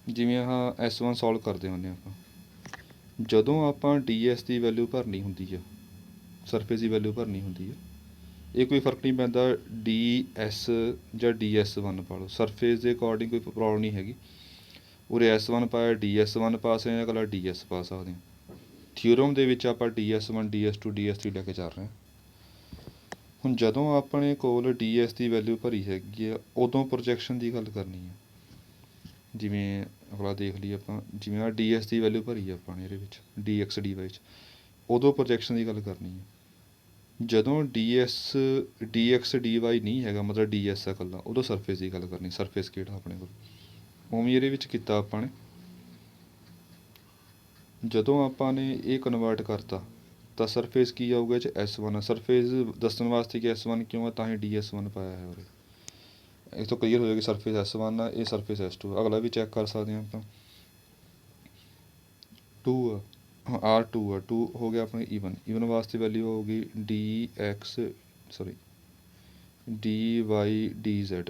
S1: ਜਿਵੇਂ ਆਹ S1 ਸੋਲਵ ਕਰਦੇ ਹੁੰਦੇ ਆਪਾਂ, ਜਦੋਂ ਆਪਾਂ ds ਦੀ ਵੈਲਿਊ ਭਰਨੀ ਹੁੰਦੀ ਆ, ਸਰਫੇਸ ਦੀ ਵੈਲਿਊ ਭਰਨੀ ਹੁੰਦੀ ਹੈ, ਇਹ ਕੋਈ ਫਰਕ ਨਹੀਂ ਪੈਂਦਾ ds ਜਾਂ ds1 ਪਾ ਲਓ, ਸਰਫੇਸ ਦੇ ਅਕੋਰਡਿੰਗ ਕੋਈ ਪ੍ਰੋਬਲਮ ਨਹੀਂ ਹੈਗੀ। ਉਰੇ S1 ਪਾਇਆ ds1 ਪਾ ਸਕਦੇ ਹਾਂ, ਇਕੱਲਾ ds ਪਾ ਸਕਦੇ ਹਾਂ। ਥਿਊਰਮ ਦੇ ਵਿੱਚ ਆਪਾਂ ds1 ds2 ds3 ਲੈ ਕੇ ਚੱਲ ਰਹੇ ਹਾਂ। ਹੁਣ ਜਦੋਂ ਆਪਣੇ ਕੋਲ ds ਦੀ ਵੈਲਿਊ ਭਰੀ ਹੈਗੀ ਆ, ਉਦੋਂ ਪ੍ਰੋਜੈਕਸ਼ਨ ਦੀ ਗੱਲ ਕਰਨੀ ਹੈ। ਜਿਵੇਂ ਅਗਲਾ ਦੇਖ ਲਈਏ ਆਪਾਂ, ਜਿਵੇਂ ਆਹ ds ਦੀ ਵੈਲਿਊ ਭਰੀ ਆ ਆਪਾਂ ਨੇ ਇਹਦੇ ਵਿੱਚ dx dy 'ਚ, ਉਦੋਂ ਪ੍ਰੋਜੈਕਸ਼ਨ ਦੀ ਗੱਲ ਕਰਨੀ ਹੈ। ਜਦੋਂ dx dy ਨਹੀਂ ਹੈਗਾ, ਮਤਲਬ ds ਆ ਇਕੱਲਾ, ਉਦੋਂ ਸਰਫੇਸ ਦੀ ਗੱਲ ਕਰਨੀ, ਸਰਫੇਸ ਕਿਹੜਾ ਆਪਣੇ ਕੋਲ। ਉਵੇਂ ਇਹਦੇ ਵਿੱਚ ਕੀਤਾ ਆਪਾਂ ਨੇ, ਜਦੋਂ ਆਪਾਂ ਨੇ ਇਹ ਕਨਵਰਟ ਕਰਤਾ ਤਾਂ ਸਰਫੇਸ ਕੀ ਆਊਗਾ, ਇਹ 'ਚ S1 ਆ। ਸਰਫੇਸ ਦੱਸਣ ਵਾਸਤੇ ਕਿ S1 ਕਿਉਂ ਆ, ਤਾਂ ਹੀ ds1 ਪਾਇਆ ਹੈ ਉਰੇ। ਇੱਥੋਂ ਕਲੀਅਰ ਹੋ ਜਾਏਗੀ ਸਰਫੇਸ S1 ਆ, ਇਹ ਸਰਫੇਸ S2। ਅਗਲਾ ਵੀ ਚੈੱਕ ਕਰ ਸਕਦੇ ਹਾਂ ਆਪਾਂ। 2 ਆ, ਹਾਂ R2 ਆ, 2 ਹੋ ਗਿਆ ਆਪਣੇ ਈਵਨ ਵਾਸਤੇ ਵੈਲਿਊ ਹੋਊਗੀ dy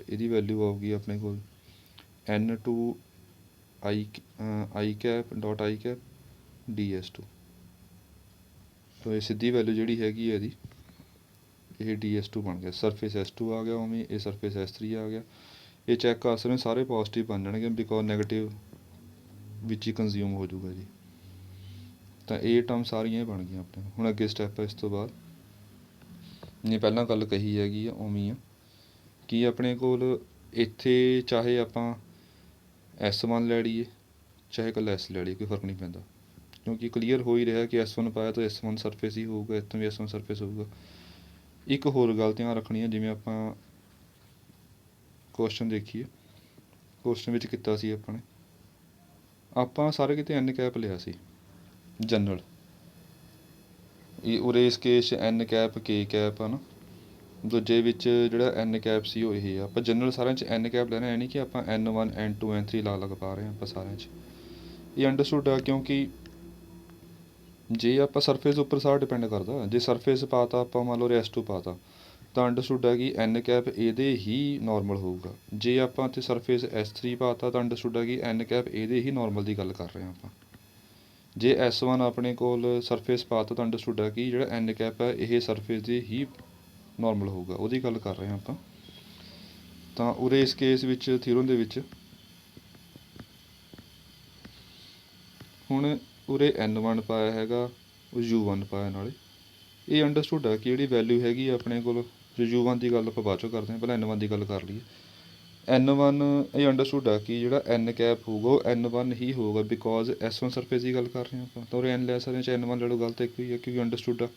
S1: ਇਹਦੀ ਵੈਲਿਊ ਆਊਗੀ ਆਪਣੇ ਕੋਲ N2 i cap dot i cap ds2। ਤਾਂ ਇਹ ਸਿੱਧੀ ਵੈਲਿਊ ਜਿਹੜੀ ਹੈਗੀ ਹੈ ਇਹਦੀ, ਇਹ ds2 ਬਣ ਗਿਆ। ਸਰਫੇਸ S2 ਆ ਗਿਆ, ਉਵੇਂ ਇਹ ਸਰਫੇਸ S3 ਆ ਗਿਆ। ਇਹ ਚੈੱਕ ਕਰ ਸਕਦੇ ਸਾਰੇ ਪੋਜ਼ੀਟਿਵ ਬਣ ਜਾਣਗੇ, ਬਿਕੋਜ਼ ਨੈਗੇਟਿਵ ਵਿੱਚ ਹੀ ਕੰਜ਼ਿਊਮ ਹੋ ਜਾਊਗਾ ਜੀ। ਤਾਂ ਇਹ ਟਰਮ ਸਾਰੀਆਂ ਹੀ ਬਣ ਗਈਆਂ ਆਪਣੇ। ਹੁਣ ਅੱਗੇ ਸਟੈਪ ਹੈ ਇਸ ਤੋਂ ਬਾਅਦ, ਜਿਵੇਂ ਪਹਿਲਾਂ ਗੱਲ ਕਹੀ ਹੈਗੀ ਆ ਉਵੇਂ ਆ ਕਿ ਆਪਣੇ ਕੋਲ ਇੱਥੇ ਚਾਹੇ ਆਪਾਂ S1 ਲੈ ਲਈਏ ਚਾਹੇ ਇਕੱਲਾ S ਲੈ ਲਈਏ, ਕੋਈ ਫਰਕ ਨਹੀਂ ਪੈਂਦਾ, ਕਿਉਂਕਿ ਕਲੀਅਰ ਹੋ ਹੀ ਰਿਹਾ ਕਿ S1 ਪਾਇਆ ਤਾਂ S1 ਸਰਫੇਸ ਹੀ ਹੋਊਗਾ, ਇੱਥੋਂ ਵੀ S1 ਸਰਫੇਸ ਹੋਊਗਾ। ਇੱਕ ਹੋਰ ਗੱਲ ਧਿਆਨ ਰੱਖਣੀ ਹੈ, ਜਿਵੇਂ ਆਪਾਂ ਕੁਐਸਚਨ ਦੇਖੀਏ, ਕੁਐਸਚਨ ਵਿੱਚ ਕੀਤਾ ਸੀ ਆਪਾਂ ਸਾਰੇ ਕਿਤੇ N ਕੈਪ ਲਿਆ ਸੀ ਜਨਰਲ, ਉਰੇ ਇਸ ਕੇਸ 'ਚ N ਕੈਪ K ਕੈਪ ਆ ਨਾ, ਦੂਜੇ ਵਿੱਚ ਜਿਹੜਾ N ਕੈਪ ਸੀ ਉਹ ਇਹ ਆ। ਆਪਾਂ ਜਨਰਲ ਸਾਰਿਆਂ 'ਚ N ਕੈਪ ਲੈਣਾ, ਇਹ ਨਹੀਂ ਕਿ ਆਪਾਂ N1 N2 N3 ਅਲੱਗ ਪਾ ਰਹੇ ਹਾਂ ਆਪਾਂ ਸਾਰਿਆਂ 'ਚ। ਇਹ ਅੰਡਰਸਟੂਡ ਆ, ਕਿਉਂਕਿ ਜੇ ਆਪਾਂ ਸਰਫੇਸ ਉੱਪਰ ਸਾਰਾ ਡਿਪੈਂਡ ਕਰਦਾ। ਜੇ ਸਰਫੇਸ ਪਾਤਾ ਆਪਾਂ, ਮੰਨ ਲਓ S2 ਪਾਤਾ, ਤਾਂ ਅੰਡਰਸਟੂਡ ਹੈ ਕਿ N ਕੈਪ ਇਹਦੇ ਹੀ ਨੋਰਮਲ ਹੋਊਗਾ। ਜੇ ਆਪਾਂ ਇੱਥੇ ਸਰਫੇਸ S3 ਪਾਤਾ ਤਾਂ ਅੰਡਰਸਟੂਡ ਹੈ ਕਿ N ਕੈਪ ਇਹਦੇ ਹੀ ਨੋਰਮਲ ਦੀ ਗੱਲ ਕਰ ਰਹੇ ਹਾਂ ਆਪਾਂ। ਜੇ S1 ਆਪਣੇ ਕੋਲ ਸਰਫੇਸ ਪਾਤਾ ਤਾਂ ਅੰਡਰਸਟੂਡ ਹੈ ਕਿ ਜਿਹੜਾ N ਕੈਪ ਹੈ ਇਹ ਸਰਫੇਸ ਦੇ ਹੀ ਨੋਰਮਲ ਹੋਊਗਾ, ਉਹਦੀ ਗੱਲ ਕਰ ਰਹੇ ਹਾਂ ਆਪਾਂ। ਤਾਂ ਉਰੇ ਇਸ ਕੇਸ ਵਿੱਚ ਥਿਊਰਮ ਦੇ ਵਿੱਚ ਹੁਣ ਉਰੇ N1 ਪਾਇਆ ਹੈਗਾ, U1 ਪਾਇਆ ਨਾਲੇ। ਇਹ ਅੰਡਰਸਟੂਡ ਹੈ ਕਿ ਜਿਹੜੀ ਵੈਲਿਊ ਹੈਗੀ ਆਪਣੇ ਕੋਲ, ਜੋ U1 ਦੀ ਗੱਲ ਆਪਾਂ ਬਾਅਦ ਚੋਂ ਕਰਦੇ ਹਾਂ, ਪਹਿਲਾਂ N1 ਦੀ ਗੱਲ ਕਰ ਲਈਏ। N1 ਇਹ ਅੰਡਰਸਟੂਡ ਹੈ ਕਿ ਜਿਹੜਾ N ਕੈਪ ਹੋਊਗਾ ਉਹ N1 ਹੀ ਹੋਊਗਾ, ਬਿਕੋਜ਼ S1 ਸਰਫੇਸ ਦੀ ਗੱਲ ਕਰ ਰਹੇ ਹਾਂ ਆਪਾਂ। ਤਾਂ ਉਰੇ N ਲੈ ਸਕਦੇ ਚਾਹੇ N1 ਲੈ ਲਓ, ਗੱਲ ਤਾਂ ਇੱਕ ਹੀ ਹੈ, ਕਿਉਂਕਿ ਅੰਡਰਸਟੂਡ ਆ,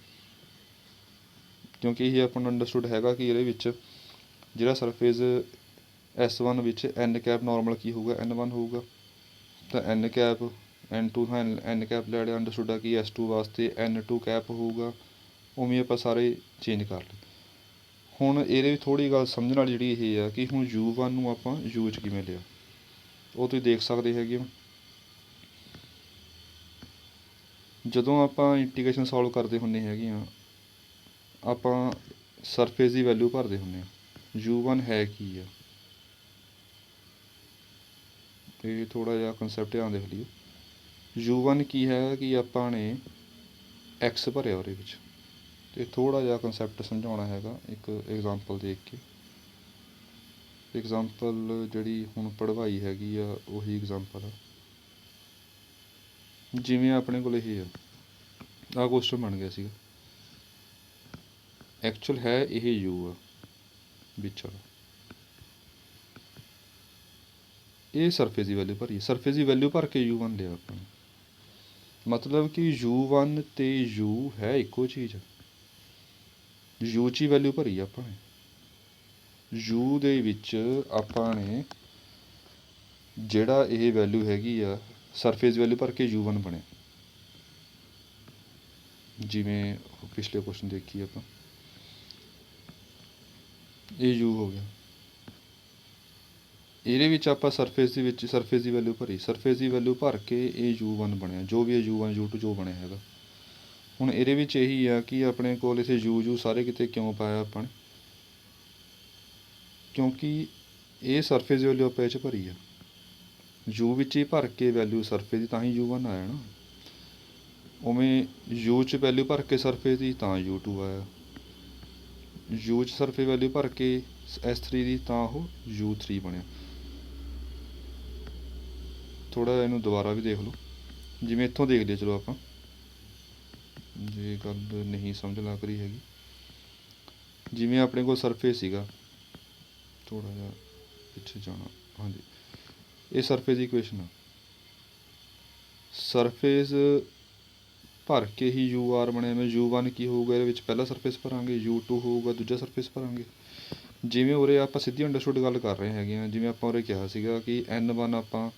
S1: ਕਿਉਂਕਿ ਇਹ ਆਪਾਂ ਨੂੰ ਅੰਡਰਸਟੂਡ ਹੈਗਾ ਕਿ ਇਹਦੇ ਵਿੱਚ ਜਿਹੜਾ ਸਰਫੇਸ S1 ਵਿੱਚ N ਕੈਪ ਨੋਰਮਲ ਕੀ ਹੋਊਗਾ, N1 ਹੋਊਗਾ। ਤਾਂ N cap N2 N cap ਲੈ ਲਿਆ, ਅੰਡਰਸਟੂਡ ਆ ਕਿ S2 ਵਾਸਤੇ N2 ਕੈਪ ਹੋਊਗਾ। ਉਵੇਂ ਆਪਾਂ ਸਾਰੇ ਚੇਂਜ ਕਰ ਲਏ। ਹੁਣ ਇਹਦੇ ਵਿੱਚ ਥੋੜ੍ਹੀ ਗੱਲ ਸਮਝਣ ਵਾਲੀ ਜਿਹੜੀ ਇਹ ਆ ਕਿ ਹੁਣ U1 ਨੂੰ ਆਪਾਂ U 'ਚ ਕਿਵੇਂ ਲਿਆ, ਉਹ ਤੁਸੀਂ ਦੇਖ ਸਕਦੇ ਹੈਗੇ ਹੋ। ਜਦੋਂ ਆਪਾਂ ਇੰਟੀਗ੍ਰੇਸ਼ਨ ਸੋਲਵ ਕਰਦੇ ਹੁੰਦੇ ਹੈਗੇ ਹਾਂ, ਆਪਾਂ ਸਰਫੇਸ ਦੀ ਵੈਲਿਊ ਭਰਦੇ ਹੁੰਦੇ ਹਾਂ। U1 ਹੈ ਕੀ ਆ, ਇਹ ਥੋੜ੍ਹਾ ਜਿਹਾ ਕੰਸੈਪਟ ਧਿਆਨ ਦੇਖ ਲਿਓ। U1 ਕੀ ਹੈ ਕਿ ਆਪਾਂ ਨੇ X ਭਰਿਆ ਉਹਦੇ ਵਿੱਚ, ਅਤੇ ਥੋੜ੍ਹਾ ਜਿਹਾ ਕੰਸੈਪਟ ਸਮਝਾਉਣਾ ਹੈਗਾ ਇੱਕ ਐਗਜ਼ਾਮਪਲ ਦੇਖ ਕੇ। ਐਗਜ਼ਾਮਪਲ ਜਿਹੜੀ ਹੁਣ ਪੜ੍ਹਵਾਈ ਹੈਗੀ ਆ ਉਹੀ ਐਗਜ਼ਾਮਪਲ ਆ। ਜਿਵੇਂ ਆਪਣੇ ਕੋਲ ਇਹ ਆਹ ਕੁਐਸਚਨ ਬਣ ਗਿਆ ਸੀਗਾ, ਐਕਚੁਅਲ ਹੈ ਇਹ U ਆ ਵਿੱਚ ਵਾਲਾ, ਇਹ ਸਰਫੇਸ ਦੀ ਵੈਲਿਊ ਭਰੀ, ਸਰਫੇਸ ਦੀ ਵੈਲਿਊ ਭਰ ਕੇ U1 ਲਿਆ ਆਪਾਂ ਨੇ, ਮਤਲਬ ਕਿ U1 ਅਤੇ U ਹੈ ਇੱਕੋ ਚੀਜ਼। U 'ਚ ਹੀ ਵੈਲਿਊ ਭਰੀ ਆਪਾਂ ਨੇ। U ਦੇ ਵਿੱਚ ਆਪਾਂ ਨੇ ਜਿਹੜਾ ਇਹ ਵੈਲਿਊ ਹੈਗੀ ਆ ਸਰਫੇਸ ਵੈਲਿਊ ਭਰ ਕੇ U1 ਬਣਿਆ। ਜਿਵੇਂ ਪਿਛਲੇ ਕੁਐਸਚਨ ਦੇਖੀਏ ਆਪਾਂ, ਇਹ U ਹੋ ਗਿਆ, ਇਹਦੇ ਵਿੱਚ ਆਪਾਂ ਸਰਫੇਸ ਦੇ ਵਿੱਚ ਸਰਫੇਸ ਦੀ ਵੈਲਿਊ ਭਰੀ, ਸਰਫੇਸ ਦੀ ਵੈਲਿਊ ਭਰ ਕੇ ਇਹ U1 ਬਣਿਆ, ਜੋ ਵੀ ਹੈ U1 U2 ਜੋ ਬਣਿਆ ਹੈਗਾ। ਹੁਣ ਇਹਦੇ ਵਿੱਚ ਇਹੀ ਆ ਕਿ ਆਪਣੇ ਕੋਲ ਇੱਥੇ U ਸਾਰੇ ਕਿਤੇ ਕਿਉਂ ਪਾਇਆ ਆਪਾਂ ਨੇ, ਕਿਉਂਕਿ ਇਹ ਸਰਫੇਸ ਦੀ ਵੈਲਿਊ ਆਪਾਂ ਇਹ 'ਚ ਭਰੀ ਆ, U ਵਿੱਚ ਹੀ ਭਰ ਕੇ ਵੈਲਿਊ ਸਰਫੇਸ ਦੀ, ਤਾਂ ਹੀ U1 ਆਇਆ ਨਾ। ਉਵੇਂ U 'ਚ ਵੈਲਿਊ ਭਰ ਕੇ ਸਰਫੇਸ ਦੀ ਤਾਂ U2 ਆਇਆ, U 'ਚ ਸਰਫੇਸ ਵੈਲਿਊ ਭਰ ਕੇ S3 ਦੀ ਤਾਂ ਉਹ U3 ਬਣਿਆ। ਥੋੜ੍ਹਾ ਜਿਹਾ ਇਹਨੂੰ ਦੁਬਾਰਾ ਵੀ ਦੇਖ ਲਓ, ਜਿਵੇਂ ਇੱਥੋਂ ਦੇਖ ਲਿਆ ਚਲੋ ਆਪਾਂ, ਜੇ ਗੱਲ ਨਹੀਂ ਸਮਝ ਲੱਗ ਰਹੀ ਹੈਗੀ। ਜਿਵੇਂ ਆਪਣੇ ਕੋਲ ਸਰਫੇਸ ਸੀਗਾ, ਥੋੜ੍ਹਾ ਜਿਹਾ ਪਿੱਛੇ ਜਾਣਾ, ਹਾਂਜੀ ਇਹ ਸਰਫੇਸ ਦੀ ਇਕੁਏਸ਼ਨ ਆ, ਸਰਫੇਸ ਭਰ ਕੇ ਹੀ UR ਬਣਿਆ। ਮੈਂ U1 ਕੀ ਹੋਊਗਾ, ਇਹਦੇ ਵਿੱਚ ਪਹਿਲਾ ਸਰਫੇਸ ਭਰਾਂਗੇ, U2 ਹੋਊਗਾ ਦੂਜਾ ਸਰਫੇਸ ਭਰਾਂਗੇ। ਜਿਵੇਂ ਉਰੇ ਆਪਾਂ ਸਿੱਧੀ ਅੰਡਰਸਟੂਡ ਗੱਲ ਕਰ ਰਹੇ ਹੈਗੇ ਹਾਂ, ਜਿਵੇਂ ਆਪਾਂ ਉਰੇ ਕਿਹਾ ਸੀਗਾ ਕਿ N1 ਆਪਾਂ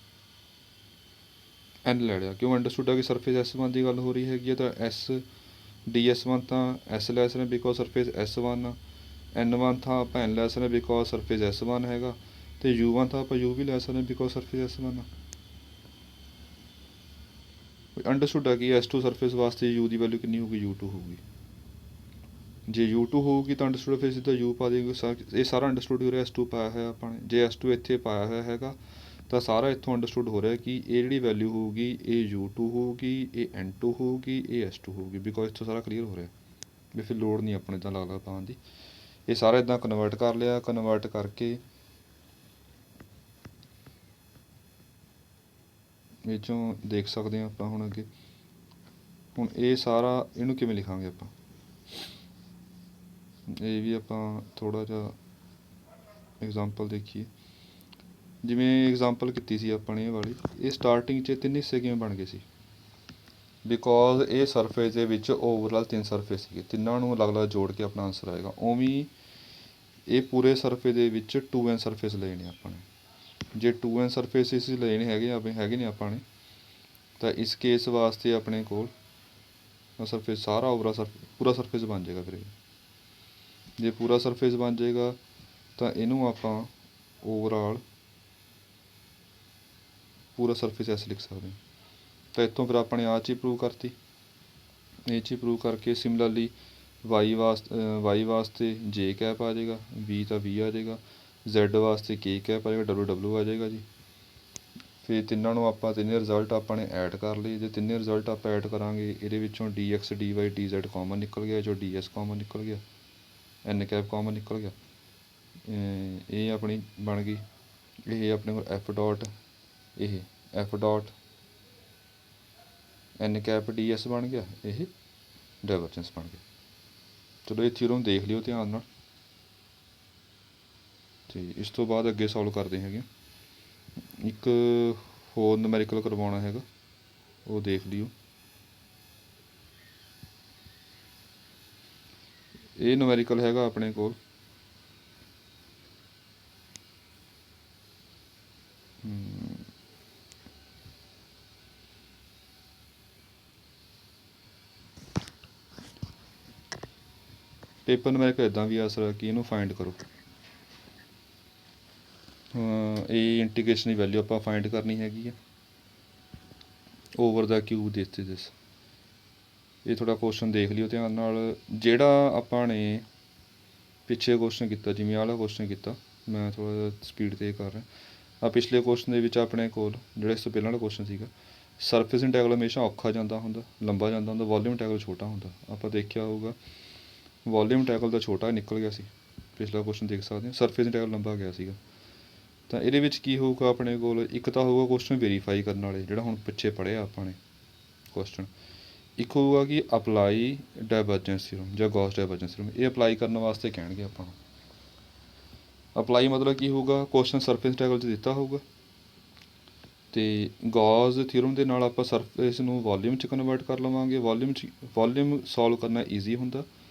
S1: N ਲੈ ਲਿਆ, ਕਿਉਂ ਅੰਡਰਸਟੂਡ ਆ ਕਿ ਸਰਫੇਸ S1 ਦੀ ਗੱਲ ਹੋ ਰਹੀ ਹੈਗੀ ਹੈ, ਤਾਂ DS1 ਤਾਂ S ਲੈ ਸਕਦੇ ਬਿਕੋਜ਼ ਸਰਫੇਸ S1 ਆ। N1 ਤਾਂ ਆਪਾਂ N ਲੈ ਸਕਦੇ ਬਿਕੋਜ਼ ਸਰਫੇਸ S1 ਹੈਗਾ, ਅਤੇ U1 ਤਾਂ ਆਪਾਂ U ਵੀ ਲੈ ਸਕਦੇ ਬਿਕੋਜ਼ ਸਰਫੇਸ S1 ਆ। ਅੰਡਰਸਟੂਡ ਆ ਕਿ S2 ਸਰਫੇਸ ਵਾਸਤੇ U ਦੀ ਵੈਲਿਊ ਕਿੰਨੀ ਹੋਊਗੀ, U2 ਹੋਊਗੀ। ਜੇ U2 ਹੋਊਗੀ ਤਾਂ ਅੰਡਰਸਟੂਡ ਫਿਰ ਸਿੱਧਾ U ਪਾ ਦੇਗੀ। ਇਹ ਸਾਰਾ ਅੰਡਰਸਟੂਡ ਹੋ ਰਿਹਾ S2 ਪਾਇਆ ਹੋਇਆ ਆਪਾਂ ਨੇ। ਜੇ S2 ਇੱਥੇ ਪਾਇਆ ਹੋਇਆ ਹੈਗਾ ਤਾਂ ਸਾਰਾ ਇੱਥੋਂ ਅੰਡਰਸਟੂਡ ਹੋ ਰਿਹਾ ਕਿ ਇਹ ਜਿਹੜੀ ਵੈਲਿਊ ਹੋਊਗੀ ਇਹ U2 ਹੋਊਗੀ, ਇਹ N2 ਹੋਊਗੀ, ਇਹ S2 ਹੋਊਗੀ, ਬਿਕੋਜ਼ ਇੱਥੋਂ ਸਾਰਾ ਕਲੀਅਰ ਹੋ ਰਿਹਾ ਵੀ ਫਿਰ ਲੋੜ ਨਹੀਂ ਆਪਣੇ ਤਾਂ ਲੱਗਦਾ ਪਾਉਣ ਦੀ। ਇਹ ਸਾਰਾ ਇੱਦਾਂ ਕਨਵਰਟ ਕਰ ਲਿਆ। ਕਨਵਰਟ ਕਰਕੇ ਇਹ 'ਚੋਂ ਦੇਖ ਸਕਦੇ ਹਾਂ ਆਪਾਂ ਹੁਣ ਅੱਗੇ। ਹੁਣ ਇਹ ਸਾਰਾ ਇਹਨੂੰ ਕਿਵੇਂ ਲਿਖਾਂਗੇ ਆਪਾਂ, ਇਹ ਵੀ ਆਪਾਂ ਥੋੜ੍ਹਾ ਜਿਹਾ ਐਗਜ਼ਾਮਪਲ ਦੇਖੀਏ। ਜਿਵੇਂ ਐਗਜ਼ਾਮਪਲ ਕੀਤੀ ਸੀ ਆਪਾਂ ਨੇ ਇਹ ਵਾਲੀ, ਇਹ ਸਟਾਰਟਿੰਗ 'ਚ 3 ਹਿੱਸੇ ਕਿਵੇਂ ਬਣ ਗਏ ਸੀ, ਬਿਕੋਜ਼ ਇਹ ਸਰਫੇਸ ਦੇ ਵਿੱਚ ਓਵਰਆਲ 3 ਸਰਫੇਸ ਸੀਗੇ, ਤਿੰਨਾਂ ਨੂੰ ਅਲੱਗ ਅਲੱਗ ਜੋੜ ਕੇ ਆਪਣਾ ਆਨਸਰ ਆਏਗਾ। ਉਵੇਂ ਇਹ ਪੂਰੇ ਸਰਫੇ ਦੇ ਵਿੱਚ 2n ਸਰਫੇਸ ਲਏ ਨੇ ਆਪਾਂ ਨੇ। ਜੇ 2n ਸਰਫੇਸਿਸ ਲਏ ਨੇ ਹੈਗੇ ਨੇ ਆਪਾਂ ਨੇ, ਤਾਂ ਇਸ ਕੇਸ ਵਾਸਤੇ ਆਪਣੇ ਕੋਲ ਸਰਫੇਸ ਸਾਰਾ ਓਵਰਆਲ ਪੂਰਾ ਸਰਫੇਸ ਬਣ ਜਾਏਗਾ। ਫਿਰ ਜੇ ਪੂਰਾ ਸਰਫੇਸ ਬਣ ਜਾਏਗਾ ਤਾਂ ਇਹਨੂੰ ਆਪਾਂ ਓਵਰਆਲ ਪੂਰਾ ਸਰਫੇਸ ਐਸ ਲਿਖ ਸਕਦੇ ਹਾਂ। ਤਾਂ ਇੱਥੋਂ ਫਿਰ ਆਪਾਂ ਨੇ ਆਹ ਚੀਜ਼ ਪ੍ਰੂਵ ਕਰਤੀ। ਇਹ ਚੀਜ਼ ਪ੍ਰੂਵ ਕਰਕੇ ਸਿਮਿਲਰਲੀ ਵਾਈ ਵਾਸਤੇ ਜੇ ਕੈਪ ਆ ਜਾਏਗਾ, ਵੀ ਤਾਂ ਵੀ ਆ ਜਾਏਗਾ, ਜ਼ੈਡ ਵਾਸਤੇ ਕੇ ਕੈਪ ਆ ਜਾਏਗਾ, ਡਬਲਯੂ ਆ ਜਾਏਗਾ ਜੀ। ਫਿਰ ਤਿੰਨਾਂ ਨੂੰ ਆਪਾਂ ਤਿੰਨੇ ਰਿਜ਼ਲਟ ਆਪਾਂ ਨੇ ਐਡ ਕਰ ਲਏ। ਜੇ ਤਿੰਨੇ ਰਿਜ਼ਲਟ ਆਪਾਂ ਐਡ ਕਰਾਂਗੇ, ਇਹਦੇ ਵਿੱਚੋਂ dx dy dz ਕਾਮਨ ਨਿਕਲ ਗਿਆ, ਜੋ ds ਕਾਮਨ ਨਿਕਲ ਗਿਆ, n ਕੈਪ ਕਾਮਨ ਨਿਕਲ ਗਿਆ। ਇਹ ਆਪਣੀ ਬਣ ਗਈ। ਇਹ ਆਪਣੇ ਕੋਲ f ਡਾਟ, ਇਹ f dot n cap ds ਬਣ ਗਿਆ, ਇਹ ਡਾਇਵਰਜੈਂਸ ਬਣ ਗਿਆ। ਚਲੋ ਇਹ ਥਿਊਰਮ ਦੇਖ ਲਿਓ ਧਿਆਨ ਨਾਲ, ਅਤੇ ਇਸ ਤੋਂ ਬਾਅਦ ਅੱਗੇ ਸੋਲਵ ਕਰਦੇ ਹੈਗੇ। ਇੱਕ ਹੋਰ ਨੂਮੈਰੀਕਲ ਕਰਵਾਉਣਾ ਹੈਗਾ, ਉਹ ਦੇਖ ਲਿਓ। ਇਹ ਨੂਮੈਰੀਕਲ ਹੈਗਾ ਆਪਣੇ ਕੋਲ ਪੇਪਰ ਨੂਮੈਰੀਕਲ ਇੱਦਾਂ ਵੀ ਆ ਸਕਦਾ ਕਿ ਇਹਨੂੰ ਫਾਈਂਡ ਕਰੋ। ਇਹ ਇੰਟੀਗ੍ਰੇਸ਼ਨ ਦੀ ਵੈਲਿਊ ਆਪਾਂ ਫਾਈਂਡ ਕਰਨੀ ਹੈਗੀ ਆ ਓਵਰ ਦਾ ਕਿਊਬ ਦੇ ਦਿਸ। ਇਹ ਥੋੜ੍ਹਾ ਕੁਐਸਚਨ ਦੇਖ ਲਿਓ ਧਿਆਨ ਨਾਲ। ਜਿਹੜਾ ਆਪਾਂ ਨੇ ਪਿੱਛੇ ਕੁਐਸਚਨ ਕੀਤਾ, ਜਿਵੇਂ ਆਹ ਵਾਲਾ ਕੁਐਸਚਨ ਕੀਤਾ, ਮੈਂ ਥੋੜ੍ਹਾ ਜਿਹਾ ਸਪੀਡ 'ਤੇ ਕਰ ਰਿਹਾ। ਪਿਛਲੇ ਕੁਐਸਚਨ ਦੇ ਵਿੱਚ ਆਪਣੇ ਕੋਲ ਜਿਹੜਾ ਇਸ ਤੋਂ ਪਹਿਲਾਂ ਵਾਲਾ ਕੁਐਸਚਨ ਸੀਗਾ, ਸਰਫੇਸ ਇੰਟੈਗਰਲ ਹਮੇਸ਼ਾ ਔਖਾ ਜਾਂਦਾ ਹੁੰਦਾ, ਲੰਬਾ ਜਾਂਦਾ ਹੁੰਦਾ, ਵੋਲੀਅਮ ਇੰਟੈਗਰਲ ਛੋਟਾ ਹੁੰਦਾ। ਆਪਾਂ ਦੇਖਿਆ ਹੋਊਗਾ ਵੋਲੀਅਮ ਇੰਟੈਗਰਲ ਦਾ ਛੋਟਾ ਨਿਕਲ ਗਿਆ ਸੀ, ਪਿਛਲਾ ਕੁਐਸਚਨ ਦੇਖ ਸਕਦੇ ਹਾਂ। ਸਰਫੇਸ ਇੰਟੈਗਰਲ ਲੰਬਾ ਗਿਆ ਸੀਗਾ। ਤਾਂ ਇਹਦੇ ਵਿੱਚ ਕੀ ਹੋਊਗਾ ਆਪਣੇ ਕੋਲ, ਇੱਕ ਤਾਂ ਹੋਊਗਾ ਕੁਐਸਚਨ ਵੈਰੀਫਾਈ ਕਰਨ ਵਾਲੇ, ਜਿਹੜਾ ਹੁਣ ਪਿੱਛੇ ਪੜ੍ਹਿਆ ਆਪਾਂ ਨੇ ਕੁਐਸਚਨ। ਇੱਕ ਹੋਊਗਾ ਕਿ ਅਪਲਾਈ ਡਾਇਵਰਜੈਂਸ ਥਿਊਰਮ ਜਾਂ ਗੌਸ ਡਾਇਵਰਜੈਂਸ ਥਿਊਰਮ। ਇਹ ਅਪਲਾਈ ਕਰਨ ਵਾਸਤੇ ਕਹਿਣਗੇ ਆਪਾਂ ਨੂੰ। ਅਪਲਾਈ ਮਤਲਬ ਕੀ ਹੋਊਗਾ, ਕੁਐਸਚਨ ਸਰਫੇਸ ਇੰਟੈਗਰਲ 'ਚ ਦਿੱਤਾ ਹੋਊਗਾ, ਅਤੇ ਗੌਸ ਥਿਊਰਮ ਦੇ ਨਾਲ ਆਪਾਂ ਸਰਫੇਸ ਨੂੰ ਵੋਲੀਅਮ 'ਚ ਕਨਵਰਟ ਕਰ ਲਵਾਂਗੇ। ਵੋਲੀਅਮ ਸੋਲਵ ਕਰਨਾ ਈਜ਼ੀ ਹੁੰਦਾ,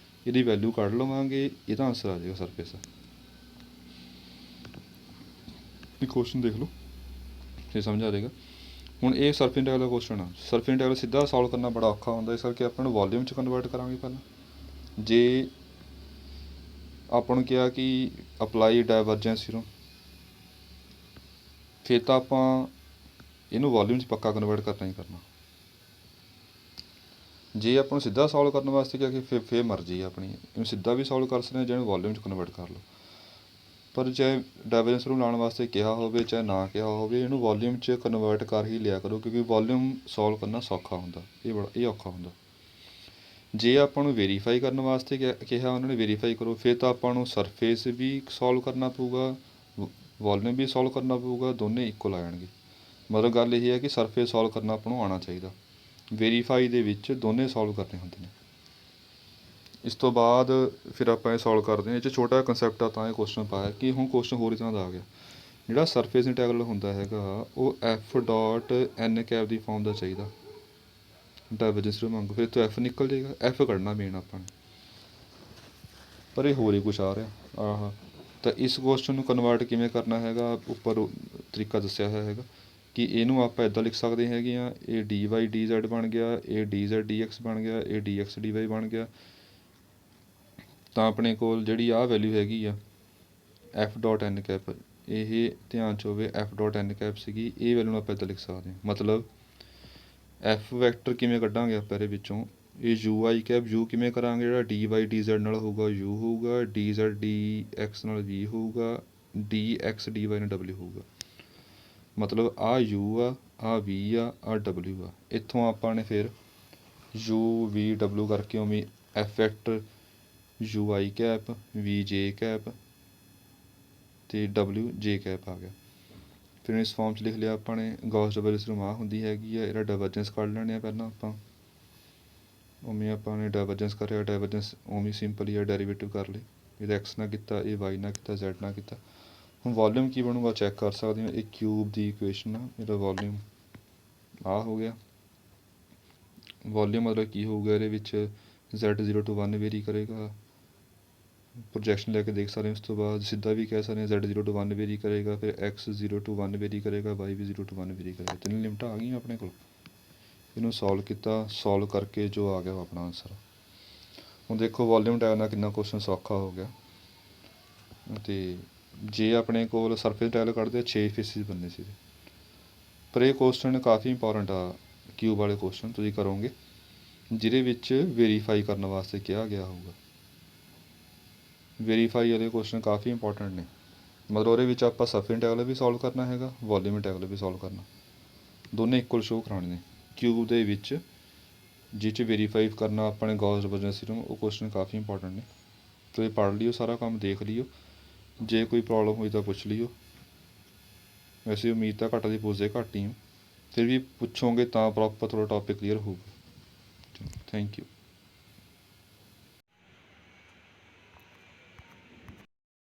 S1: ਇਹਦੀ ਵੈਲਿਊ ਕੱਢ ਲਵਾਂਗੇ, ਇਹਦਾ ਆਨਸਰ ਆ ਜਾਏਗਾ ਸਰਫੇਸ ਦਾ। ਇਹ ਕੁਐਸਚਨ ਦੇਖ ਲਓ, ਇਹ ਸਮਝ ਆ ਜਾਏਗਾ। ਹੁਣ ਇਹ ਸਰਫੇਸ ਇੰਟੈਗਰਲ ਦਾ ਕੁਐਸਚਨ ਆ। ਸਰਫੇਸ ਇੰਟੈਗਰਲ ਸਿੱਧਾ ਸੋਲਵ ਕਰਨਾ ਬੜਾ ਔਖਾ ਹੁੰਦਾ, ਇਸ ਕਰਕੇ ਆਪਾਂ ਨੂੰ ਵੋਲੀਅਮ 'ਚ ਕਨਵਰਟ ਕਰਾਂਗੇ ਪਹਿਲਾਂ। ਜੇ ਆਪਾਂ ਨੂੰ ਕਿਹਾ ਕਿ ਅਪਲਾਈ ਡਾਇਵਰਜੈਂਸ ਥਿਊਰਮ, ਫਿਰ ਤਾਂ ਆਪਾਂ ਇਹਨੂੰ ਵੋਲੀਅਮ 'ਚ ਪੱਕਾ ਕਨਵਰਟ ਕਰਨਾ ਹੀ ਕਰਨਾ। ਜੇ ਆਪਾਂ ਨੂੰ ਸਿੱਧਾ ਸੋਲਵ ਕਰਨ ਵਾਸਤੇ ਕਿਹਾ ਕਿ ਫਿਰ ਮਰਜ਼ੀ ਆਪਣੀ, ਇਹਨੂੰ ਸਿੱਧਾ ਵੀ ਸੋਲਵ ਕਰ ਸਕਦੇ ਹਾਂ ਜਾਂ ਇਹਨੂੰ ਵੋਲੀਅਮ 'ਚ ਕਨਵਰਟ ਕਰ ਲਓ। ਪਰ ਚਾਹੇ ਡਾਇਵਰਜੈਂਸ ਰੂਲ ਲਾਉਣ ਵਾਸਤੇ ਕਿਹਾ ਹੋਵੇ ਚਾਹੇ ਨਾ ਕਿਹਾ ਹੋਵੇ, ਇਹਨੂੰ ਵੋਲੀਅਮ 'ਚ ਕਨਵਰਟ ਕਰ ਹੀ ਲਿਆ ਕਰੋ, ਕਿਉਂਕਿ ਵੋਲੀਅਮ ਸੋਲਵ ਕਰਨਾ ਸੌਖਾ ਹੁੰਦਾ, ਇਹ ਔਖਾ ਹੁੰਦਾ। ਜੇ ਆਪਾਂ ਨੂੰ ਵੈਰੀਫਾਈ ਕਰਨ ਵਾਸਤੇ ਕਿਹਾ ਉਹਨਾਂ ਨੇ ਵੈਰੀਫਾਈ ਕਰੋ, ਫਿਰ ਤਾਂ ਆਪਾਂ ਨੂੰ ਸਰਫੇਸ ਵੀ ਸੋਲਵ ਕਰਨਾ ਪਊਗਾ, ਵੋਲੀਅਮ ਵੀ ਸੋਲਵ ਕਰਨਾ ਪਊਗਾ, ਦੋਨੇ ਇਕੁਅਲ ਆ ਜਾਣਗੇ। ਮਤਲਬ ਗੱਲ ਇਹ ਹੈ ਕਿ ਸਰਫੇਸ ਸੋਲਵ ਕਰਨਾ ਆਪਾਂ ਨੂੰ ਆਉਣਾ ਚਾਹੀਦਾ। ਵੈਰੀਫਾਈ ਦੇ ਵਿੱਚ ਦੋਨੇ ਸੋਲਵ ਕਰਨੇ ਹੁੰਦੇ ਨੇ। ਇਸ ਤੋਂ ਬਾਅਦ ਫਿਰ ਆਪਾਂ ਇਹ ਸੋਲਵ ਕਰਦੇ ਹਾਂ। ਇਹ 'ਚ ਛੋਟਾ ਕੰਸੈਪਟ ਆ ਤਾਂ ਇਹ ਕੁਐਸਚਨ ਪਾਇਆ ਕਿ ਹੁਣ ਕੁਐਸਚਨ ਹੋਰ ਤਰ੍ਹਾਂ ਦਾ ਆ ਗਿਆ। ਜਿਹੜਾ ਸਰਫੇਸ ਇੰਟੈਗਰਲ ਹੁੰਦਾ ਹੈਗਾ ਉਹ ਐਫ ਡਾਟ ਐਨ ਕੈਪ ਦੀ ਫਾਰਮ ਦਾ ਚਾਹੀਦਾ ਡਾਇਵਰਜੈਂਸ ਥਿਊਰਮ ਮੰਗੋ, ਫਿਰ ਇੱਥੋਂ ਐਫ ਨਿਕਲ ਜਾਏਗਾ। ਐਫ ਕੱਢਣਾ ਮੇਨ ਆਪਾਂ ਨੇ, ਪਰ ਇਹ ਹੋਰ ਹੀ ਕੁਛ ਆ ਰਿਹਾ ਆਹ। ਤਾਂ ਇਸ ਕੁਐਸਚਨ ਨੂੰ ਕਨਵਰਟ ਕਿਵੇਂ ਕਰਨਾ ਹੈਗਾ, ਉੱਪਰ ਤਰੀਕਾ ਦੱਸਿਆ ਹੋਇਆ ਹੈਗਾ ਕਿ ਇਹਨੂੰ ਆਪਾਂ ਇੱਦਾਂ ਲਿਖ ਸਕਦੇ ਹੈਗੇ ਹਾਂ, ਇਹ ਡੀ ਵਾਈ ਡੀ ਜ਼ੈਡ ਬਣ ਗਿਆ, ਇਹ ਡੀ ਜ਼ੈਡ ਡੀ ਐਕਸ ਬਣ ਗਿਆ, ਇਹ ਡੀ ਐਕਸ ਡੀ ਵਾਈ ਬਣ ਗਿਆ, ਤਾਂ ਆਪਣੇ ਕੋਲ ਜਿਹੜੀ ਆਹ ਵੈਲਿਊ ਹੈਗੀ ਆ ਐਫ ਡੋਟ ਐਨ ਕੈਪ, ਇਹ ਧਿਆਨ 'ਚ ਹੋਵੇ ਐਫ ਡੋਟ ਐਨ ਕੈਪ ਸੀਗੀ, ਇਹ ਵੈਲਿਊ ਨੂੰ ਆਪਾਂ ਇੱਦਾਂ ਲਿਖ ਸਕਦੇ ਹਾਂ। ਮਤਲਬ ਐਫ ਵੈਕਟਰ ਕਿਵੇਂ ਕੱਢਾਂਗੇ ਆਪਾਂ ਇਹਦੇ ਵਿੱਚੋਂ, ਇਹ ਯੂ ਆਈ ਕੈਪ, ਯੂ ਕਿਵੇਂ ਕਰਾਂਗੇ, ਜਿਹੜਾ ਡੀ ਵਾਈ ਡੀ ਜ਼ੈਡ ਨਾਲ ਹੋਊਗਾ ਯੂ ਹੋਊਗਾ, ਡੀ ਜ਼ੈਡ ਡੀ ਐਕਸ ਨਾਲ ਵੀ ਹੋਊਗਾ, ਡੀ ਐਕਸ ਡੀ ਵਾਈ ਨਾਲ ਡਬਲਿਊ ਹੋਊਗਾ। ਮਤਲਬ ਆਹ ਯੂ ਆ ਵੀ ਆ ਡਬਲਿਊ ਆ। ਇੱਥੋਂ ਆਪਾਂ ਨੇ ਫਿਰ ਯੂ ਵੀ ਡਬਲਿਊ ਕਰਕੇ ਉਵੇਂ F vector U I cap V J cap ਅਤੇ ਡਬਲਿਊ ਜੇ ਕੈਪ ਆ ਗਿਆ। ਫਿਰ ਇਸ ਫਾਰਮ 'ਚ ਲਿਖ ਲਿਆ ਆਪਾਂ ਨੇ। ਗੌਸ ਡਾਇਵਰਜੈਂਸ ਆ ਹੁੰਦੀ ਹੈਗੀ ਆ, ਇਹਦਾ ਡਾਇਵਰਜੈਂਸ ਕੱਢ ਲੈਣੇ ਆ ਪਹਿਲਾਂ ਆਪਾਂ। ਉਵੇਂ ਆਪਾਂ ਨੇ ਡਾਇਵਰਜੈਂਸ ਕਰਿਆ, ਡਾਇਵਰਜੈਂਸ ਉਵੇਂ ਸਿੰਪਲ ਹੀ ਆ, ਡੈਰੀਵੇਟਿਵ ਕਰ ਲਏ। ਇਹਦਾ ਐਕਸ ਨਾਲ ਕੀਤਾ, ਇਹ ਵਾਈ ਨਾਲ ਕੀਤਾ, ਜ਼ੈਡ ਨਾਲ ਕੀਤਾ। ਹੁਣ ਵੋਲੀਅਮ ਕੀ ਬਣੂਗਾ ਚੈੱਕ ਕਰ ਸਕਦੇ ਹਾਂ। ਇਹ ਕਿਊਬ ਦੀ ਇਕੁਏਸ਼ਨ ਆ, ਇਹਦਾ ਵੋਲੀਅਮ ਆਹ ਹੋ ਗਿਆ। ਵੋਲੀਅਮ ਮਤਲਬ ਕੀ ਹੋਊਗਾ, ਇਹਦੇ ਵਿੱਚ ਜ਼ੈਡ 0 to 1 ਵੇਰੀ ਕਰੇਗਾ, ਪ੍ਰੋਜੈਕਸ਼ਨ ਲੈ ਕੇ ਦੇਖ ਸਕਦੇ ਹਾਂ। ਉਸ ਤੋਂ ਬਾਅਦ ਸਿੱਧਾ ਵੀ ਕਹਿ ਸਕਦੇ ਹਾਂ ਜ਼ੈਡ 0 to 1 ਵੇਰੀ ਕਰੇਗਾ, ਫਿਰ ਐਕਸ 0 to 1 ਵੇਰੀ ਕਰੇਗਾ, ਵਾਈ ਵੀ 0 to 1 ਵੇਰੀ ਕਰੇਗਾ। ਤਿੰਨ ਲਿਮਟਾਂ ਆ ਗਈਆਂ ਆਪਣੇ ਕੋਲ। ਇਹਨੂੰ ਸੋਲਵ ਕੀਤਾ, ਸੋਲਵ ਕਰਕੇ ਜੋ ਆ ਗਿਆ ਉਹ ਆਪਣਾ ਆਨਸਰ। ਹੁਣ ਦੇਖੋ ਵੋਲੀਅਮ ਟੈਬ ਨਾਲ ਕਿੰਨਾ ਕੁਐਸਚਨ ਸੌਖਾ ਹੋ ਗਿਆ। ਅਤੇ ਜੇ ਆਪਣੇ ਕੋਲ ਸਰਫੇਸ ਟਾਇਲ ਕੱਢਦੇ 6% ਬੰਨੇ ਸੀ, ਪਰ ਇਹ ਕੁਐਸਚਨ ਕਾਫੀ ਇੰਪੋਰਟੈਂਟ ਆ। ਕਿਊਬ ਵਾਲੇ ਕੁਐਸਚਨ ਤੁਸੀਂ ਕਰੋਗੇ ਜਿਹਦੇ ਵਿੱਚ ਵੈਰੀਫਾਈ ਕਰਨ ਵਾਸਤੇ ਕਿਹਾ ਗਿਆ ਹੋਊਗਾ। ਵੈਰੀਫਾਈ ਵਾਲੇ ਕੁਐਸਚਨ ਕਾਫੀ ਇੰਪੋਰਟੈਂਟ ਨੇ। ਮਤਲਬ ਉਹਦੇ ਵਿੱਚ ਆਪਾਂ ਸਰਫੇਸ ਇੰਟੈਗਰਲ ਵੀ ਸੋਲਵ ਕਰਨਾ ਹੈਗਾ, ਵੋਲੀਅਮ ਇੰਟੈਗਰਲ ਵੀ ਸੋਲਵ ਕਰਨਾ, ਦੋਨੇ ਇਕੁਅਲ ਸ਼ੋਅ ਕਰਾਉਣੇ ਨੇ। ਕਿਊਬ ਦੇ ਵਿੱਚ ਜਿਹ 'ਚ ਵੈਰੀਫਾਈ ਕਰਨਾ ਆਪਾਂ ਨੇ ਗੌਸ ਡਾਇਵਰਜੈਂਸ ਥਿਊਰਮ, ਉਹ ਕੁਐਸਚਨ ਕਾਫੀ ਇੰਪੋਰਟੈਂਟ ਨੇ। ਤੁਸੀਂ ਪੜ੍ਹ ਲਿਓ, ਸਾਰਾ ਕੰਮ ਦੇਖ ਲਿਓ, ਜੇ ਕੋਈ ਪ੍ਰੋਬਲਮ ਹੋਈ ਤਾਂ ਪੁੱਛ ਲਿਓ। ਵੈਸੇ ਉਮੀਦ ਤਾਂ ਘੱਟ ਦੀ ਪੁੱਛਦੇ ਘੱਟ ਹੀ, ਫਿਰ ਵੀ ਪੁੱਛੋਗੇ ਤਾਂ ਪ੍ਰੋਪਰ ਥੋੜ੍ਹਾ ਟੋਪਿਕ ਕਲੀਅਰ ਹੋਊਗਾ। Thank you.